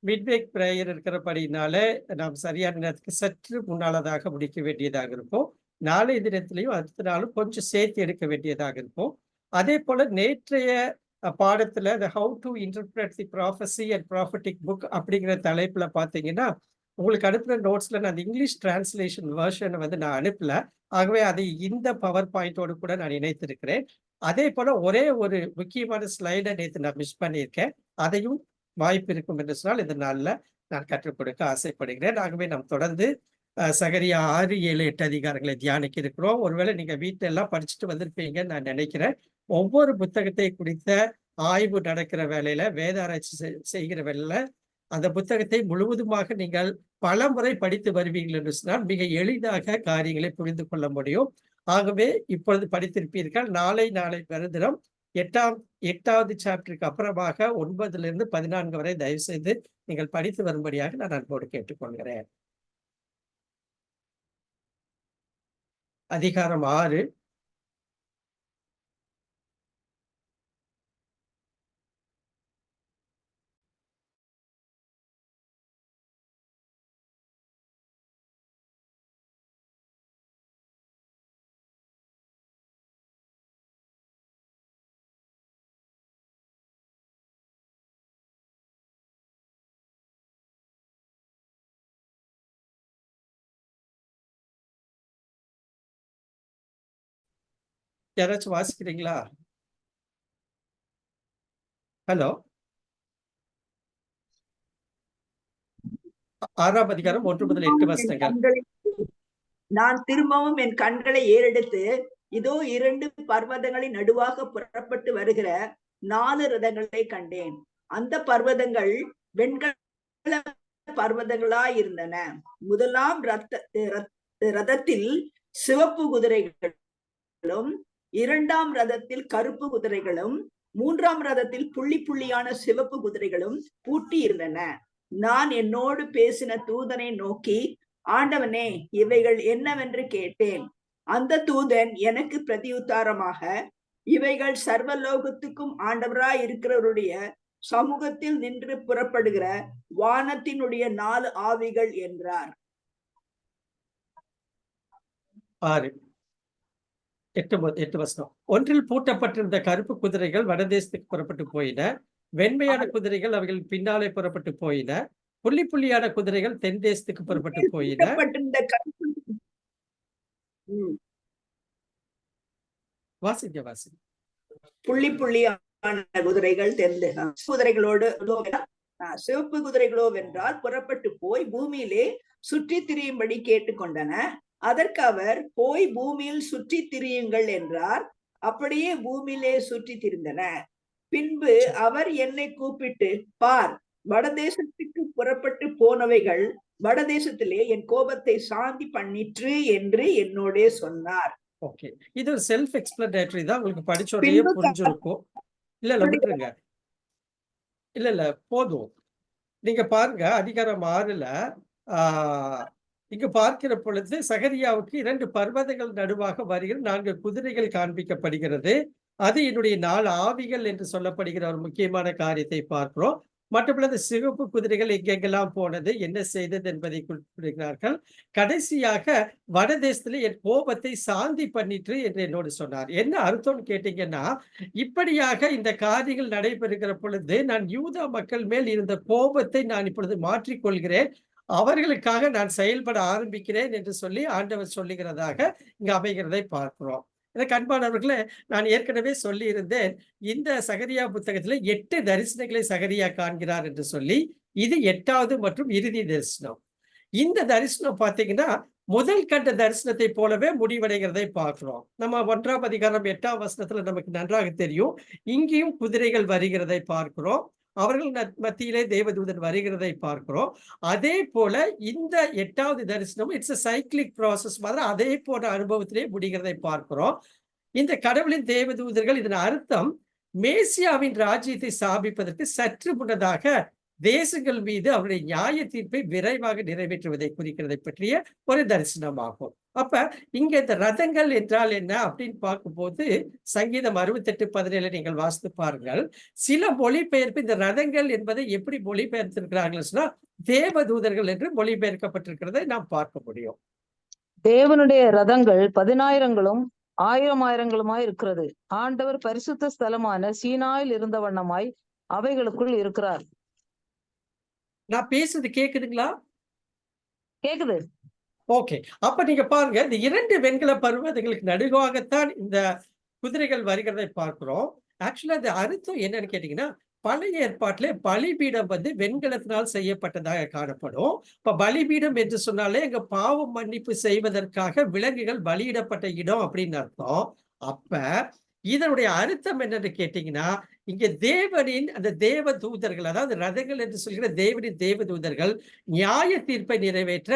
மிட்வேக் prayer இருக்கிறபடினால நாம் சரியான நேரத்துக்கு சற்று முன்னாளதாக முடிக்க வேண்டியதாக இருக்கும். நாளைய தினத்திலையும் அடுத்த நாளும் கொஞ்சம் சேர்த்து எடுக்க வேண்டியதாக இருக்கும். அதே போல நேற்றைய பாடத்துல the how to interpret the prophecy and prophetic book அப்படிங்கிற தலைப்புல பார்த்தீங்கன்னா, உங்களுக்கு அனுப்புன நோட்ஸ்ல நான் அந்த இங்கிலீஷ் டிரான்ஸ்லேஷன் வெர்ஷன நான் அனுப்பல. ஆகவே அதை இந்த பவர் பாயிண்டோடு கூட நான் இணைத்திருக்கிறேன். அதே போல ஒரே ஒரு முக்கியமான ஸ்லைட நேத்து நான் மிஸ் பண்ணியிருக்கேன். அதையும் வாய்ப்பு இருக்கும் என்று சொன்னால் இந்த நாள்ல நான் கற்றுக் கொடுக்க ஆசைப்படுகிறேன். ஆகவே நாம் தொடர்ந்து சகரியா 6, 7, 8 அதிகாரங்களை தியானிக்க இருக்கிறோம். ஒருவேளை நீங்க வீட்டுல எல்லாம் படிச்சுட்டு வந்திருப்பீங்கன்னு நான் நினைக்கிறேன். ஒவ்வொரு புத்தகத்தை குறித்த ஆய்வு நடக்கிற வேலையில, வேத ஆராய்ச்சி செய்கிற வேலையில அந்த புத்தகத்தை முழுவதுமாக நீங்கள் பலமுறை படித்து வருவீர்கள் என்று சொன்னால் மிக எளிதாக காரியங்களை புரிந்து கொள்ள முடியும். ஆகவே இப்பொழுது படித்திருப்பீர்கள். நாளை மறுதினம் 8வது சாப்டருக்கு அப்புறமாக 9லிருந்து 14 வரை தயவு செய்து நீங்கள் படித்து வரும்படியாக நான் அன்போடு கேட்டுக்கொள்கிறேன். அதிகாரம் 6. யாராச்சும் வாசிக்கிறீங்களா? ஹலோ. 6ஆம் அதிகாரம் 1 முதல் 8 வசனங்கள். நான் திரும்பவும் என் கண்களை ஏறெடுத்து, இதோ 2 பர்வதங்களின் நடுவாக புறப்பட்டு வருகிற 4 ரதங்களை கண்டேன். அந்த பர்வதங்கள் வெண்கல பர்வதங்களாயிருந்தன. முதலாம் ரதத்தில் சிவப்பு குதிரைகளும், 2ஆம் ரதத்தில் கருப்பு குதிரைகளும், 3ஆம் ரதத்தில் புள்ளி புள்ளியான சிவப்பு குதிரைகளும் பூட்டி இருந்தன. நான் என்னோடு பேசின தூதனை நோக்கி, ஆண்டவனே, இவைகள் என்னவென்று கேட்டேன். அந்த தூதன் எனக்கு பிரதியுத்தாரமாக, இவைகள் சர்வலோகத்துக்கும் ஆண்டவராய் இருக்கிறவருடைய சமூகத்தில் நின்று புறப்படுகிற வானத்தினுடைய 4 ஆவிகள் என்றார். 8 வசனம். ஒன்றில் பூட்டப்பட்டிருந்த கருப்பு குதிரைகள் வடதேசத்துக்கு புறப்பட்டு போயின. வெண்மையான குதிரைகள் அவைகள் பின்னாலே புறப்பட்டு போயின. புள்ளி புள்ளியான குதிரைகள் தென் தேசத்துக்கு புறப்பட்டு போயின. வாசிங்க. புள்ளி புள்ளியான குதிரைகள் தென் குதிரைகளோடு சிவப்பு குதிரைகளோ வென்றால் புறப்பட்டு போய் பூமியிலே சுற்றி திரியும்படி கேட்டுக்கொண்டன. அதற்கு அவர், போய் பூமியில் சுற்றி திரியுங்கள் என்றார். அப்படியே பூமியிலே சுற்றி திரிந்தன. பின்பு அவர் என்னை கூப்பிட்டு, பார், வடதேசத்துக்கு புறப்பட்டு போனவைகள் வடதேசத்திலே என் கோபத்தை சாந்தி பண்ணிற்று என்று என்னோட சொன்னார். ஓகே, இது ஒரு செல்ஃப் எக்ஸ்பிளனேட்டரி தான். உங்களுக்கு படிச்ச உடனே புரிஞ்சிருக்கும். இல்ல விட்டுருங்க. இல்ல போதும். நீங்க பாருங்க, அதிகாரம் 6ல இங்கு பார்க்கிற பொழுது சகரியாவுக்கு 2 பர்வதங்கள் நடுவாக வருகிற 4 குதிரைகள் காண்பிக்கப்படுகிறது. அது என்னுடைய 4 ஆவிகள் என்று சொல்லப்படுகிற ஒரு முக்கியமான காரியத்தை பார்க்கிறோம். மற்றபடி அந்த சிவப்பு குதிரைகள் எங்கெங்கெல்லாம் போனது, என்ன செய்தது என்பதை குறிப்பிடுகிறார்கள். கடைசியாக வடதேசத்துல என் கோபத்தை சாந்தி பண்ணிற்று என்று என்னோடு சொன்னார். என்ன அர்த்தம்னு கேட்டீங்கன்னா, இப்படியாக இந்த காரியங்கள் நடைபெறுகிற பொழுது நான் யூதா மக்கள் மேல் இருந்த கோபத்தை நான் இப்பொழுது மாற்றிக்கொள்கிறேன், அவர்களுக்காக நான் செயல்பட ஆரம்பிக்கிறேன் என்று சொல்லி ஆண்டவர் சொல்லுகிறதாக இங்கு அமைகிறதை பார்க்கிறோம். எனக்கு அன்பானவர்களே, நான் ஏற்கனவே சொல்லி இருந்தேன், இந்த சகரியா புத்தகத்துல 8 தரிசனங்களை சகரியா காண்கிறார் என்று சொல்லி. இது 8வது மற்றும் இறுதி தரிசனம். இந்த தரிசனம் பாத்தீங்கன்னா முதல் கண்ட தரிசனத்தை போலவே முடிவடைகிறதை பார்க்கிறோம். நம்ம 1ஆம் அதிகாரம் 8ஆம் வசனத்துல நமக்கு நன்றாக தெரியும். இங்கேயும் குதிரைகள் வருகிறதை பார்க்கிறோம். அவர்கள் மத்தியிலே தேவதூதன் வருகிறதை பார்க்கிறோம். அதே போல இந்த 8வது தரிசனம் இட்ஸ் a cyclic process மாதிரி அதே போன்ற அனுபவத்திலே முடிகிறதை பார்க்கிறோம். இந்த கடவுளின் தேவதூதர்கள், இதன் அர்த்தம் மேசியாவின் ராஜ்யத்தை ஸ்தாபிப்பதற்கு சற்று முன்னதாக தேசங்கள் மீது அவருடைய நியாய தீர்ப்பை விரைவாக நிறைவேற்றுவதை குறிக்கிறதை பற்றிய ஒரு தரிசனமாகும். அப்ப இங்க இந்த ரதங்கள் என்றால் என்ன அப்படின்னு பார்க்கும்போது சங்கீதம் 68:17 நீங்கள் வாசித்து பாருங்கள். சில மொழிபெயர்ப்பு இந்த ரதங்கள் என்பதை எப்படி மொழிபெயர்த்திருக்கிறார்கள் சொன்னா தேவதூதர்கள் என்று மொழிபெயர்க்கப்பட்டிருக்கிறதை நாம் பார்க்க முடியும். தேவனுடைய ரதங்கள் 10,000ங்களும் 1000 இருக்கிறது. ஆண்டவர் பரிசுத்த ஸ்தலமான சீனாயில் இருந்த வண்ணமாய் அவைகளுக்குள் இருக்கிறார். நான் பேசுறது கேக்குதுங்களா? கேக்குது. ஓகே. அப்ப நீங்க பாருங்க, இந்த 2 வெண்கல பர்வதங்களுக்கு நடுவாகத்தான் இந்த குதிரைகள் வருகிறதை பார்க்கிறோம். ஆக்சுவலா அது அர்த்தம் என்னன்னு கேட்டீங்கன்னா, பழைய ஏற்பாட்டிலே பலிபீடம் வெண்கலத்தினால் செய்யப்பட்டதாக காணப்படும். இப்ப பலிபீடம் என்று சொன்னாலே அங்க பாவம் மன்னிப்பு செய்வதற்காக விலங்குகள் பலியிடப்பட்ட இடம் அப்படின்னு அர்த்தம். அப்ப இதனுடைய அர்த்தம் என்னன்னு கேட்டீங்கன்னா, இங்க தேவனின் அந்த தேவ தூதர்கள், அதாவது ரதங்கள் என்று சொல்கிற தேவனின் தேவ தூதர்கள் நியாய தீர்ப்பை நிறைவேற்ற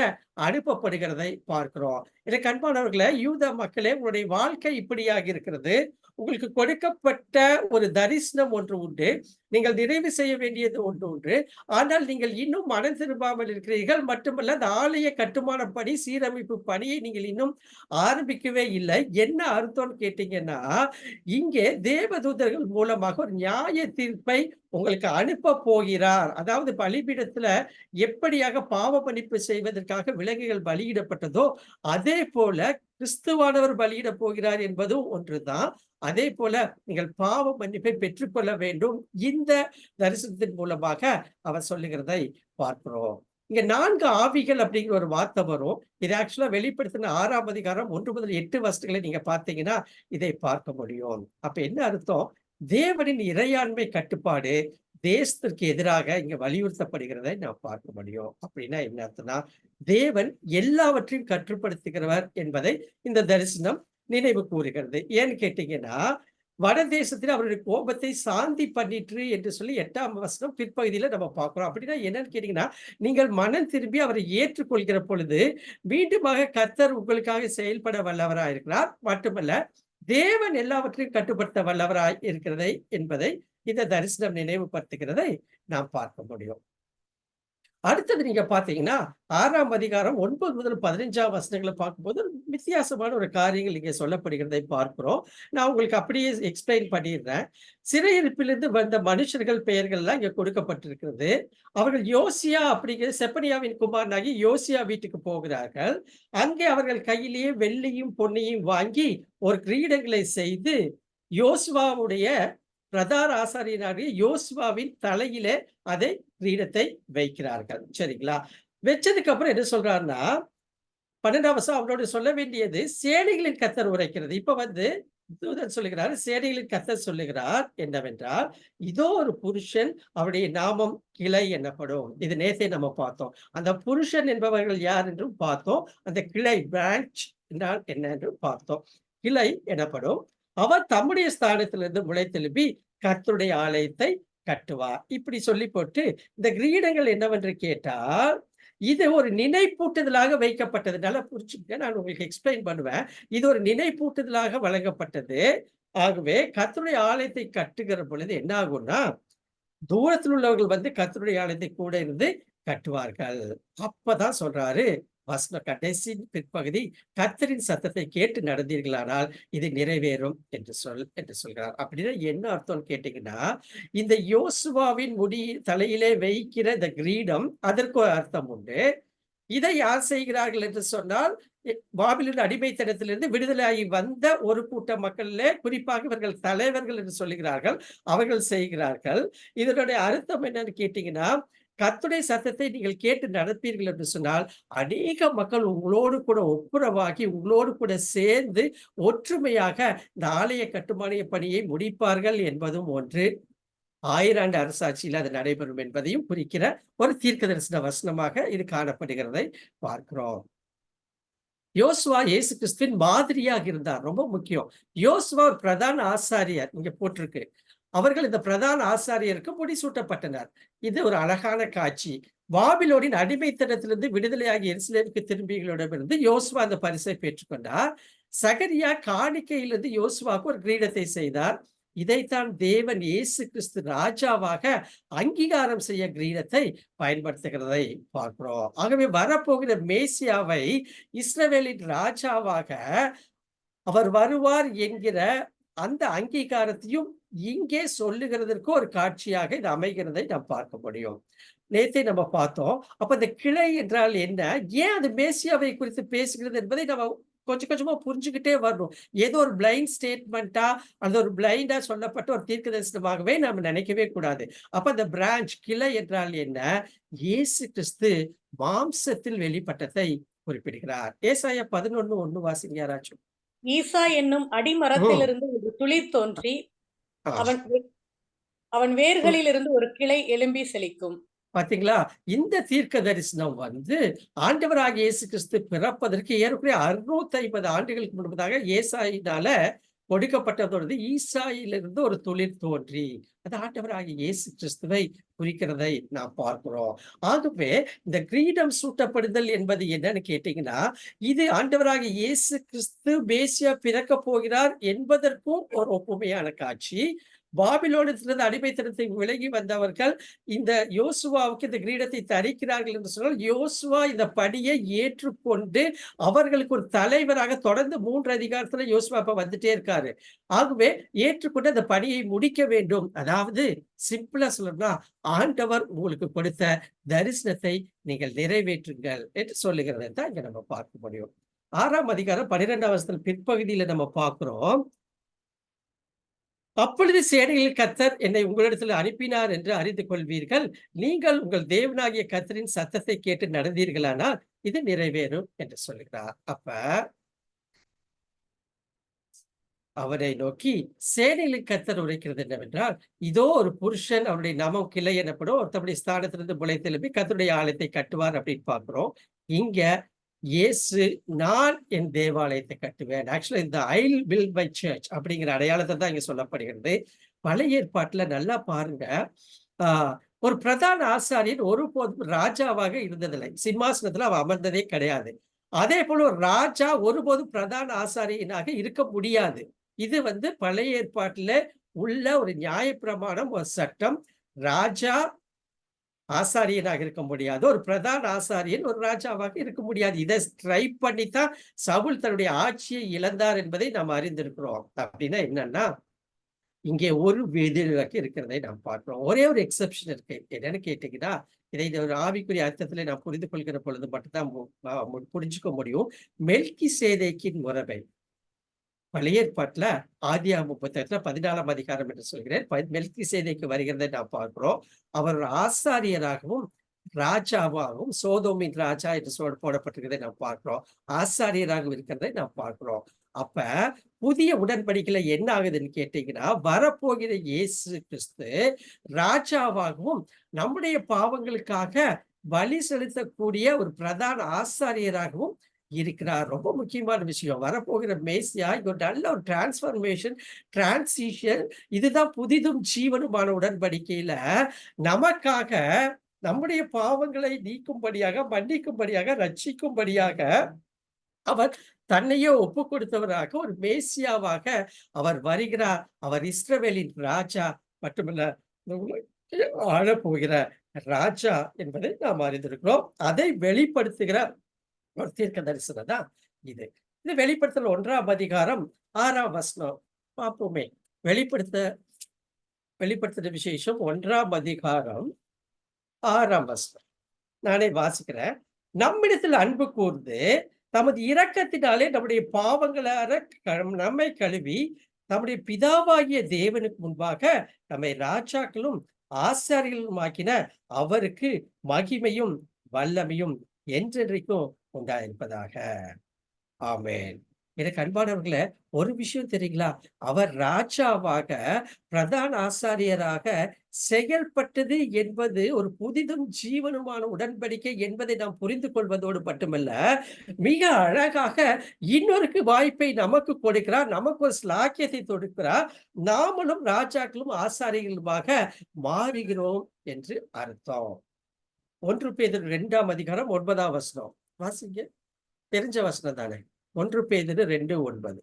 அனுப்பப்படுகிறதை பார்க்கிறோம். எனக்கு அன்பானவர்களே, யூத மக்களே, உங்களுடைய வாழ்க்கை இப்படியாக இருக்கிறது. உங்களுக்கு கொடுக்கப்பட்ட ஒரு தரிசனம் ஒன்று உண்டு. நீங்கள் நிறைவு செய்ய வேண்டியது ஒன்று உண்டு. ஆனால் நீங்கள் இன்னும் மனம் திரும்பாமல் இருக்கிறீர்கள். மட்டுமல்ல, அந்த ஆலய கட்டுமான பணி, சீரமைப்பு பணியை நீங்கள் இன்னும் ஆரம்பிக்கவே இல்லை. என்ன அர்த்தம்னு கேட்டீங்கன்னா, இங்கே தேவதூதர்கள் மூலமாக ஒரு நியாய தீர்ப்பை உங்களுக்கு அனுப்ப போகிறார். அதாவது பலிபீடத்துல எப்படியாக பாவ மன்னிப்பு செய்வதற்காக விலங்குகள் பலியிடப்பட்டதோ அதே போல கிறிஸ்துவானவர் பலியிட போகிறார் என்பதும் ஒன்றுதான். அதே போல நீங்கள் பாவ மன்னிப்பை பெற்றுக்கொள்ள வேண்டும். இந்த தரிசனத்தின் மூலமாக அவர் சொல்லுகிறதை பார்க்கிறோம். இங்க 4 ஆவிகள் அப்படிங்கிற ஒரு வார்த்தை வரும். இது ஆக்சுவலா வெளிப்படுத்தின 6ஆம் அதிகாரம் 1 முதல் 8 வசனங்களை நீங்க பார்த்தீங்கன்னா இதை பார்க்க முடியும். அப்ப என்ன அர்த்தம்? தேவனின் இறையாண்மை கட்டுப்பாடு தேசத்திற்கு எதிராக இங்க வலியுறுத்தப்படுகிறதை நாம் பார்க்க முடியும். அப்படின்னா என்ன அர்த்தம்னா, தேவன் எல்லாவற்றையும் கட்டுப்படுத்துகிறவர் என்பதை இந்த தரிசனம் நினைவு கூறுகிறது. ஏன்னு கேட்டீங்கன்னா, வடதேசத்தில் அவருடைய கோபத்தை சாந்தி பண்ணிற்று என்று சொல்லி 8ஆம் வசனம் பிற்பகுதியில நம்ம பார்க்கிறோம். அப்படின்னா என்னன்னு கேட்டீங்கன்னா, நீங்கள் மனம் திரும்பி அவரை ஏற்றுக்கொள்கிற பொழுது மீண்டுமாக கர்த்தர் உங்களுக்காக செயல்பட வல்லவராய் இருக்கிறார். மட்டுமல்ல, தேவன் எல்லாவற்றையும் கட்டுப்படுத்த வல்லவராய் இருக்கிறதை என்பதை இந்த தரிசனம் நினைவுபடுத்துகிறதை நாம் பார்க்க முடியும். அடுத்தது நீங்க பாத்தீங்கன்னா 6ஆம் அதிகாரம் 9 முதல் 15ஆம் வசனங்களை பார்க்கும்போது வித்தியாசமான ஒரு காரியங்கள் இங்கே சொல்லப்படுகிறதை பார்க்கிறோம். நான் உங்களுக்கு அப்படியே எக்ஸ்பிளைன் பண்ணிடுறேன். சிறையிருப்பிலிருந்து வந்த மனுஷர்கள் பெயர்கள் எல்லாம் இங்க கொடுக்கப்பட்டிருக்கிறது. அவர்கள் யோசியா அப்படிங்கிற செப்பனியாவின் குமாரனாகி யோசியா வீட்டுக்கு போகிறார்கள். அங்கே அவர்கள் கையிலேயே வெள்ளியும் பொன்னையும் வாங்கி ஒரு கிரீடங்களை செய்து யோசுவாவுடைய பிரதான ஆசாரியனாகிய யோசுவாவின் தலையிலே அதை கிரீடத்தை வைக்கிறார்கள். சரிங்களா? வச்சதுக்கு அப்புறம் என்ன சொல்றாருன்னா, 12ஆம் வசனம் அவரோடு சொல்ல வேண்டியது சேனைகளின் கர்த்தர் உரைக்கிறது. இப்ப தூதன் சொல்லுகிறார், சேனைகளின் கர்த்தர் சொல்லுகிறார் என்னவென்றால், இதோ ஒரு புருஷன், அவருடைய நாமம் கிளை எனப்படும். இது நேத்தே நம்ம பார்த்தோம். அந்த புருஷன் என்பவர்கள் யார் என்றும் பார்த்தோம். அந்த கிளை பிரான்ச் என்றால் என்ன என்றும் பார்த்தோம். கிளை எனப்படும். அவர் தம்முடைய ஸ்தானத்திலிருந்து முளைத்தெழும்பி கர்த்தருடைய ஆலயத்தை கட்டுவார். இப்படி சொல்லி போட்டு இந்த கிரீடங்கள் என்னவென்று கேட்டால், இது ஒரு நினைப்பூட்டுதலாக வைக்கப்பட்டது. நல்லா புரிச்சுக்க, நான் உங்களுக்கு எக்ஸ்பிளைன் பண்ணுவேன். இது ஒரு நினைப்பூட்டுதலாக வழங்கப்பட்டது. ஆகவே கர்த்தருடைய ஆலயத்தை கட்டுகிற பொழுது என்ன ஆகும்னா, தூரத்தில் உள்ளவர்கள் கர்த்தருடைய ஆலயத்தை கூட இருந்து கட்டுவார்கள். அப்பதான் சொல்றாரு வசனம் கடைசி பிற்பகுதி, கர்த்தரின் சத்தத்தை கேட்டு நடந்தீர்களானால் இது நிறைவேறும் என்று சொல்கிறார். அப்படின்னா என்ன அர்த்தம்னு கேட்டீங்கன்னா, இந்த யோசுவாவின் தலையிலே வைக்கிற இந்த கிரீடம் அதற்கு ஒரு அர்த்தம் உண்டு. இதை யார் செய்கிறார்கள் என்று சொன்னால், பாபிலோன் அடிமைத்தனத்திலிருந்து விடுதலையாகி வந்த ஒரு கூட்ட மக்களிலே குறிப்பாக இவர்கள் தலைவர்கள் என்று சொல்லுகிறார்கள். அவர்கள் செய்கிறார்கள். இதனுடைய அர்த்தம் என்னன்னு கேட்டீங்கன்னா, கர்த்தருடைய சத்தத்தை நீங்கள் கேட்டு நடப்பீர்கள் என்று சொன்னால், அநேக மக்கள் உங்களோடு கூட ஒப்புரவாகி உங்களோடு கூட சேர்ந்து ஒற்றுமையாக இந்த ஆலய கட்டுமான பணியை முடிப்பார்கள் என்பதும் ஒன்று. 1000 ஆண்டு அரசாட்சியில் அது நடைபெறும் என்பதையும் குறிக்கிற ஒரு தீர்க்கதரிசன வசனமாக இது காணப்படுகிறதை பார்க்கிறோம். யோசுவா இயேசு கிறிஸ்துவின் மாதிரியாக இருந்தார். ரொம்ப முக்கியம். யோசுவா ஒரு பிரதான ஆசாரியர் இங்க போட்டிருக்கு. அவர்கள் இந்த பிரதான ஆசாரியருக்கு முடிசூட்டப்பட்டனர். இது ஒரு அழகான காட்சி. பாபிலோனின் அடிமைத்தனத்திலிருந்து விடுதலையாகி எருசலேமுக்கு திரும்பிகளிடமிருந்து யோசுவா அந்த பரிசை பெற்றுக்கொண்டார். சகரியா காணிக்கையிலிருந்து யோசுவாவுக்கு ஒரு கிரீடத்தை செய்தார். இதைத்தான் தேவன் இயேசு கிறிஸ்து ராஜாவாக அங்கீகாரம் செய்ய கிரீடத்தை பயன்படுத்துகிறதை பார்க்கிறோம். ஆகவே வரப்போகிற மேசியாவை இஸ்ரவேலின் ராஜாவாக அவர் வருவார் என்கிற அந்த அங்கீகாரத்தையும் இங்கே சொல்லுகிறதற்கு ஒரு காட்சியாக இது அமைகிறதை நாம் பார்க்க முடியும். நேத்தை நம்ம பார்த்தோம். அப்ப இந்த கிளை என்றால் என்ன, ஏன் அது மேசியாவை குறித்து பேசுகிறது என்பதை நம்ம கொஞ்சம் கொஞ்சமா புரிஞ்சுக்கிட்டே வரணும். ஏதோ ஒரு பிளைண்ட் ஸ்டேட்மெண்டா அல்லது ஒரு பிளைண்டா சொல்லப்பட்ட ஒரு தீர்க்க தரிசனமாகவே நாம நினைக்கவே கூடாது. அப்ப அந்த பிரான்ச் கிளை என்றால் என்ன, இயேசு கிறிஸ்து மாம்சத்தில் வெளிப்பட்டதை குறிப்பிடுகிறார். ஏசாயா 11:1 வாசிங்க யாராச்சும். ஈசா என்னும் அடிமரத்திலிருந்து ஒரு துளிர் தோன்றி அவன் அவன் வேர்களிலிருந்து ஒரு கிளை எழும்பி செழிக்கும். பாத்தீங்களா, இந்த தீர்க்க தரிசனம் ஆண்டவராகிய இயேசு கிறிஸ்து பிறப்பதற்கு ஏறக்குறைய 650 ஆண்டுகளுக்கு முன்பதாக ஏசாயினால கொடுக்கப்பட்டதோடு ஈசாயிலிருந்து ஒரு துளிர் தோன்றி அது ஆண்டவராகிய இயேசு கிறிஸ்துவை குறிக்கிறதை நாம் பார்க்கிறோம். ஆகவே இந்த கிரீடம் சூட்டப்படுதல் என்பது என்னன்னு கேட்டீங்கன்னா, இது ஆண்டவராகிய இயேசு கிறிஸ்து மேசியா பிறக்க போகிறார் என்பதற்கும் ஒரு ஒப்புமையான காட்சி. பாபிலோனிலிருந்து அடிமைத்தனத்தை விலகி வந்தவர்கள் இந்த யோசுவாவுக்கு இந்த கிரீடத்தை தரிக்கிறார்கள் என்று சொன்னால், யோசுவா இந்த பணியை ஏற்றுக்கொண்டு அவர்களுக்கு ஒரு தலைவராக தொடர்ந்து 3 அதிகாரத்துல யோசுவா இப்ப வந்துட்டே இருக்காரு. ஆகவே ஏற்றுக்கொண்டு அந்த பணியை முடிக்க வேண்டும். அதாவது சிம்பிளா சொல்லணும்னா, ஆண்டவர் உங்களுக்கு கொடுத்த தரிசனத்தை நீங்கள் நிறைவேற்றுங்கள் என்று சொல்லுகிறதை தான் இங்க நம்ம பார்க்க முடியும். 6ஆம் அதிகாரம் 12ஆம் வசனத்தின் பிற்பகுதியில நம்ம பார்க்கிறோம். அப்பொழுது சேனைகளில் கர்த்தர் என்னை உங்களிடத்தில் அனுப்பினார் என்று அறிந்து கொள்வீர்கள். நீங்கள் உங்கள் தேவனாகிய கர்த்தரின் சத்தத்தை கேட்டு நடந்தீர்களானால் இது நிறைவேறும் என்று சொல்கிறார். அப்ப அவரை நோக்கி சேனைகளின் கர்த்தர் உரைக்கிறது என்னவென்றால், இதோ ஒரு புருஷன் அவருடைய நாமம் கிளை எனப்படும், ஒருத்தருடைய ஸ்தானத்திலிருந்து முளைத்தெழும்பி கர்த்தருடைய ஆலயத்தை கட்டுவார் அப்படின்னு பார்க்கிறோம். இங்க இயேசு நான் என் தேவாலயத்தை கட்டுவேன். ஆக்சுவலா இந்த I will build my church அப்படிங்கிற அடையாளத்தை தான் இங்க சொல்லப்படுகிறது. பழைய ஏற்பாட்டுல நல்லா பாருங்க, ஒரு பிரதான ஆசாரியன் ஒருபோதும் ராஜாவாக இருந்ததில்லை. சிம்மாசனத்துல அவன் அமர்ந்ததே கிடையாது. அதே போல ஒரு ராஜா ஒருபோதும் பிரதான ஆசாரியனாக இருக்க முடியாது. இது பழைய ஏற்பாட்டுல உள்ள ஒரு நியாயப்பிரமாணம், ஒரு சட்டம். ராஜா ஆசாரியனாக இருக்க முடியாது, ஒரு பிரதான ஆசாரியன் ஒரு ராஜாவாக இருக்க முடியாது. இதை ட்ரை பண்ணித்தான் சவுல் தன்னுடைய ஆட்சியை இழந்தார் என்பதை நாம் அறிந்திருக்கிறோம். அப்படின்னா என்னன்னா, இங்கே ஒரு விதிவிலக்கு இருக்கிறதை நாம் பார்க்கிறோம். ஒரே ஒரு எக்ஸெப்ஷன் இருக்கு. என்னன்னு கேட்டீங்கன்னா, இதை ஒரு ஆவிக்குரிய அர்த்தத்துல நாம் புரிந்து கொள்கிற பொழுது மட்டும்தான் புரிஞ்சுக்க முடியும். மெல்கிசேதேக்கின் முறைமை பழைய ஏற்பாட்டுல ஆதியாகமம் புத்தகத்துல 14ஆம் அதிகாரம் என்று சொல்கிறேன், மெல்கிசேதேக்கு வருகிறதை நாம் பார்க்கிறோம். அவர் ஆசாரியராகவும் ராஜாவாகவும், சோதோமின் ராஜா என்று போடப்பட்டிருக்கிறதை நாம் பார்க்கிறோம். ஆசாரியராகவும் இருக்கிறதை நாம் பார்க்கிறோம். அப்ப புதிய உடன்படிக்கையில என்ன ஆகுதுன்னு கேட்டீங்கன்னா, வரப்போகிற இயேசு கிறிஸ்து ராஜாவாகவும் நம்முடைய பாவங்களுக்காக பலி செலுத்தக்கூடிய ஒரு பிரதான ஆசாரியராகவும் இருக்கிறார். ரொம்ப முக்கியமான விஷயம். வரப்போகிற மேசியா இங்க ஒரு நல்ல ஒரு டிரான்ஸ்பர்மேஷன், டிரான்சிஷன். இதுதான் புதிதும் ஜீவனுமான உடன்படிக்கையில நமக்காக நம்முடைய பாவங்களை நீக்கும்படியாக, மன்னிக்கும்படியாக, ரட்சிக்கும்படியாக அவர் தன்னையே ஒப்பு கொடுத்தவராக ஒரு மேசியாவாக அவர் வருகிறார். அவர் இஸ்ரவேலின் ராஜா மட்டுமல்ல, ஆளப்போகிற ராஜா என்பதை நாம் அறிந்திருக்கிறோம். அதை வெளிப்படுத்துகிற ஒரு தீர்க்க தரிசனம் தான் இது. இது வெளிப்படுத்தல் 1ஆம் அதிகாரம் 6ஆம் வசனம் பார்ப்போமே. வெளிப்படுத்துற விசேஷம் 1ஆம் அதிகாரம் 6ஆம் வசனம் நானே வாசிக்கிறேன். நம்மிடத்தில் அன்பு கூர்ந்து தமது இரக்கத்தினாலே நம்முடைய பாவங்களார நம்மை கழுவி நம்முடைய பிதாவாகிய தேவனுக்கு முன்பாக நம்மை ராஜாக்களும் ஆசாரியர்களும் ஆக்கின அவருக்கு மகிமையும் வல்லமையும் என்றென்றைக்கும் உண்டாயிருப்பதாக. ஆமென். எனக்கு அன்பானவர்களே, ஒரு விஷயம் தெரியுங்களா? அவர் ராஜாவாக, பிரதான ஆசாரியராக செயல்பட்டது என்பது ஒரு புதிதும் ஜீவனுமான உடன்படிக்கை என்பதை நாம் புரிந்து கொள்வதோடு மட்டுமல்ல, மிக அழகாக இன்னொருக்கு வாய்ப்பை நமக்கு கொடுக்கிறார், நமக்கு ஒரு ஸ்லாக்கியத்தை கொடுக்கிறார். நாமளும் ராஜாக்களும் ஆசாரியர்களுமாக மாறுகிறோம் என்று அர்த்தம். 1 பேதுரு 2ஆம் அதிகாரம் 9ஆம் வசனம் வாசிங்க. தெரிஞ்ச வசனம் தானே. 1 பேதுரு 2:9.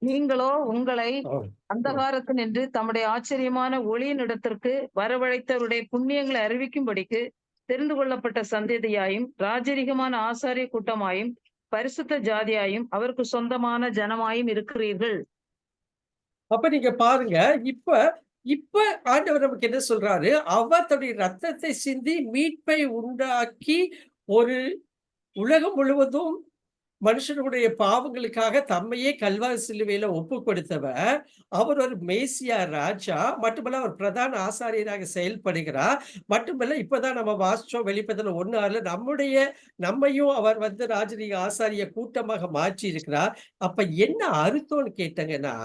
நீங்களோ உங்களை ஓ, அந்தகாரத்தினின்று தம்முடைய ஆச்சரியமான ஒளியின் இடத்திற்கு வரவழைத்தவருடைய புண்ணியங்களை அறிவிக்கும்படிக்கு தெரிந்து கொள்ளப்பட்ட சந்ததியாயும் ராஜரிகமான ஆசாரிய கூட்டமாயும் பரிசுத்த ஜாதியாயும் அவருக்கு சொந்தமான ஜனமாயும் இருக்கிறீர்கள். அப்ப நீங்க பாருங்க, இப்ப இப்ப ஆண்டவர் நமக்கு என்ன சொல்றாரு? அவர் தன்னுடைய ரத்தத்தை சிந்தி மீட்பை உண்டாக்கி ஒரு உலகம் முழுவதும் மனுஷனுடைய பாவங்களுக்காக தம்மையே கல்வாரி சிலுவையில ஒப்பு கொடுத்தவர். அவர் ஒரு மேசியா ராஜா மட்டுமல்ல, அவர் பிரதான ஆசாரியராக செயல்படுகிறார். மட்டுமல்ல, இப்பதான் நம்ம வாசிச்சோம் வெளிப்படுத்தல் 1:6 நம்மையும் அவர் ராஜரீக ஆசாரிய கூட்டமாக மாற்றி இருக்கிறார். அப்ப என்ன அர்த்தம்னு கேட்டங்கன்னா,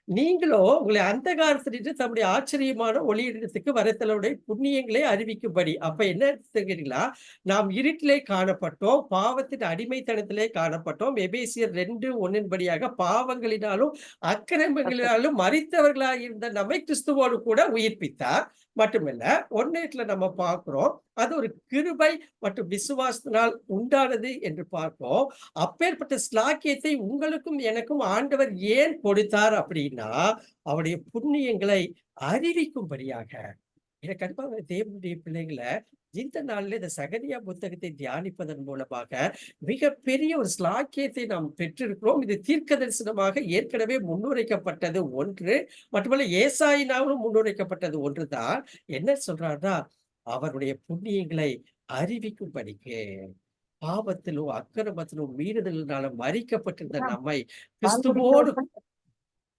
நீங்களோ உங்களை அந்தகாரத்திலிருந்து தம்முடைய ஆச்சரியமான ஒளியிடத்துக்கு வரத்தலுடைய புண்ணியங்களை அறிவிக்கும்படி. அப்ப என்ன தெரியுங்களா? நாம் இருட்டிலே காணப்பட்டோம், பாவத்தின் அடிமைத்தனத்திலே காணப்பட்டோம். எபேசியர் 2:1 படியாக பாவங்களினாலும் அக்கிரமங்களினாலும் மரித்தவர்களாக இருந்த நம்மை கிறிஸ்துவோடு கூட உயிர்ப்பித்தார். மட்டுமல்ல, 1:8 நம்ம பார்க்கிறோம், அது ஒரு கிருபை மற்றும் விசுவாசத்தினால் உண்டானது என்று பார்ப்போம். அப்பேற்பட்ட ஸ்லாக்கியத்தை உங்களுக்கும் எனக்கும் ஆண்டவர் ஏன் கொடுத்தார் அப்படின்னா, அவருடைய புண்ணியங்களை அறிவிக்கும்படியாக. எனக்கு அன்பான தேவனுடைய பிள்ளைகளை, இந்த நாளில் இந்த சகரியா புத்தகத்தை தியானிப்பதன் மூலமாக மிகப்பெரிய ஒரு ஸ்லாக்கியத்தை நாம் பெற்றிருக்கிறோம். இது தீர்க்க தரிசனமாக ஏற்கனவே முன்னுரைக்கப்பட்டது ஒன்று, மட்டுமல்ல ஏசாயினாலும் முன்னுரைக்கப்பட்டது ஒன்றுதான். என்ன சொல்றாருன்னா, அவருடைய புண்ணியங்களை அறிவிக்கும்படிக்கு. பாவத்திலும் அக்கிரமத்திலும் மீறுதலினால மறிக்கப்பட்டிருந்த நம்மை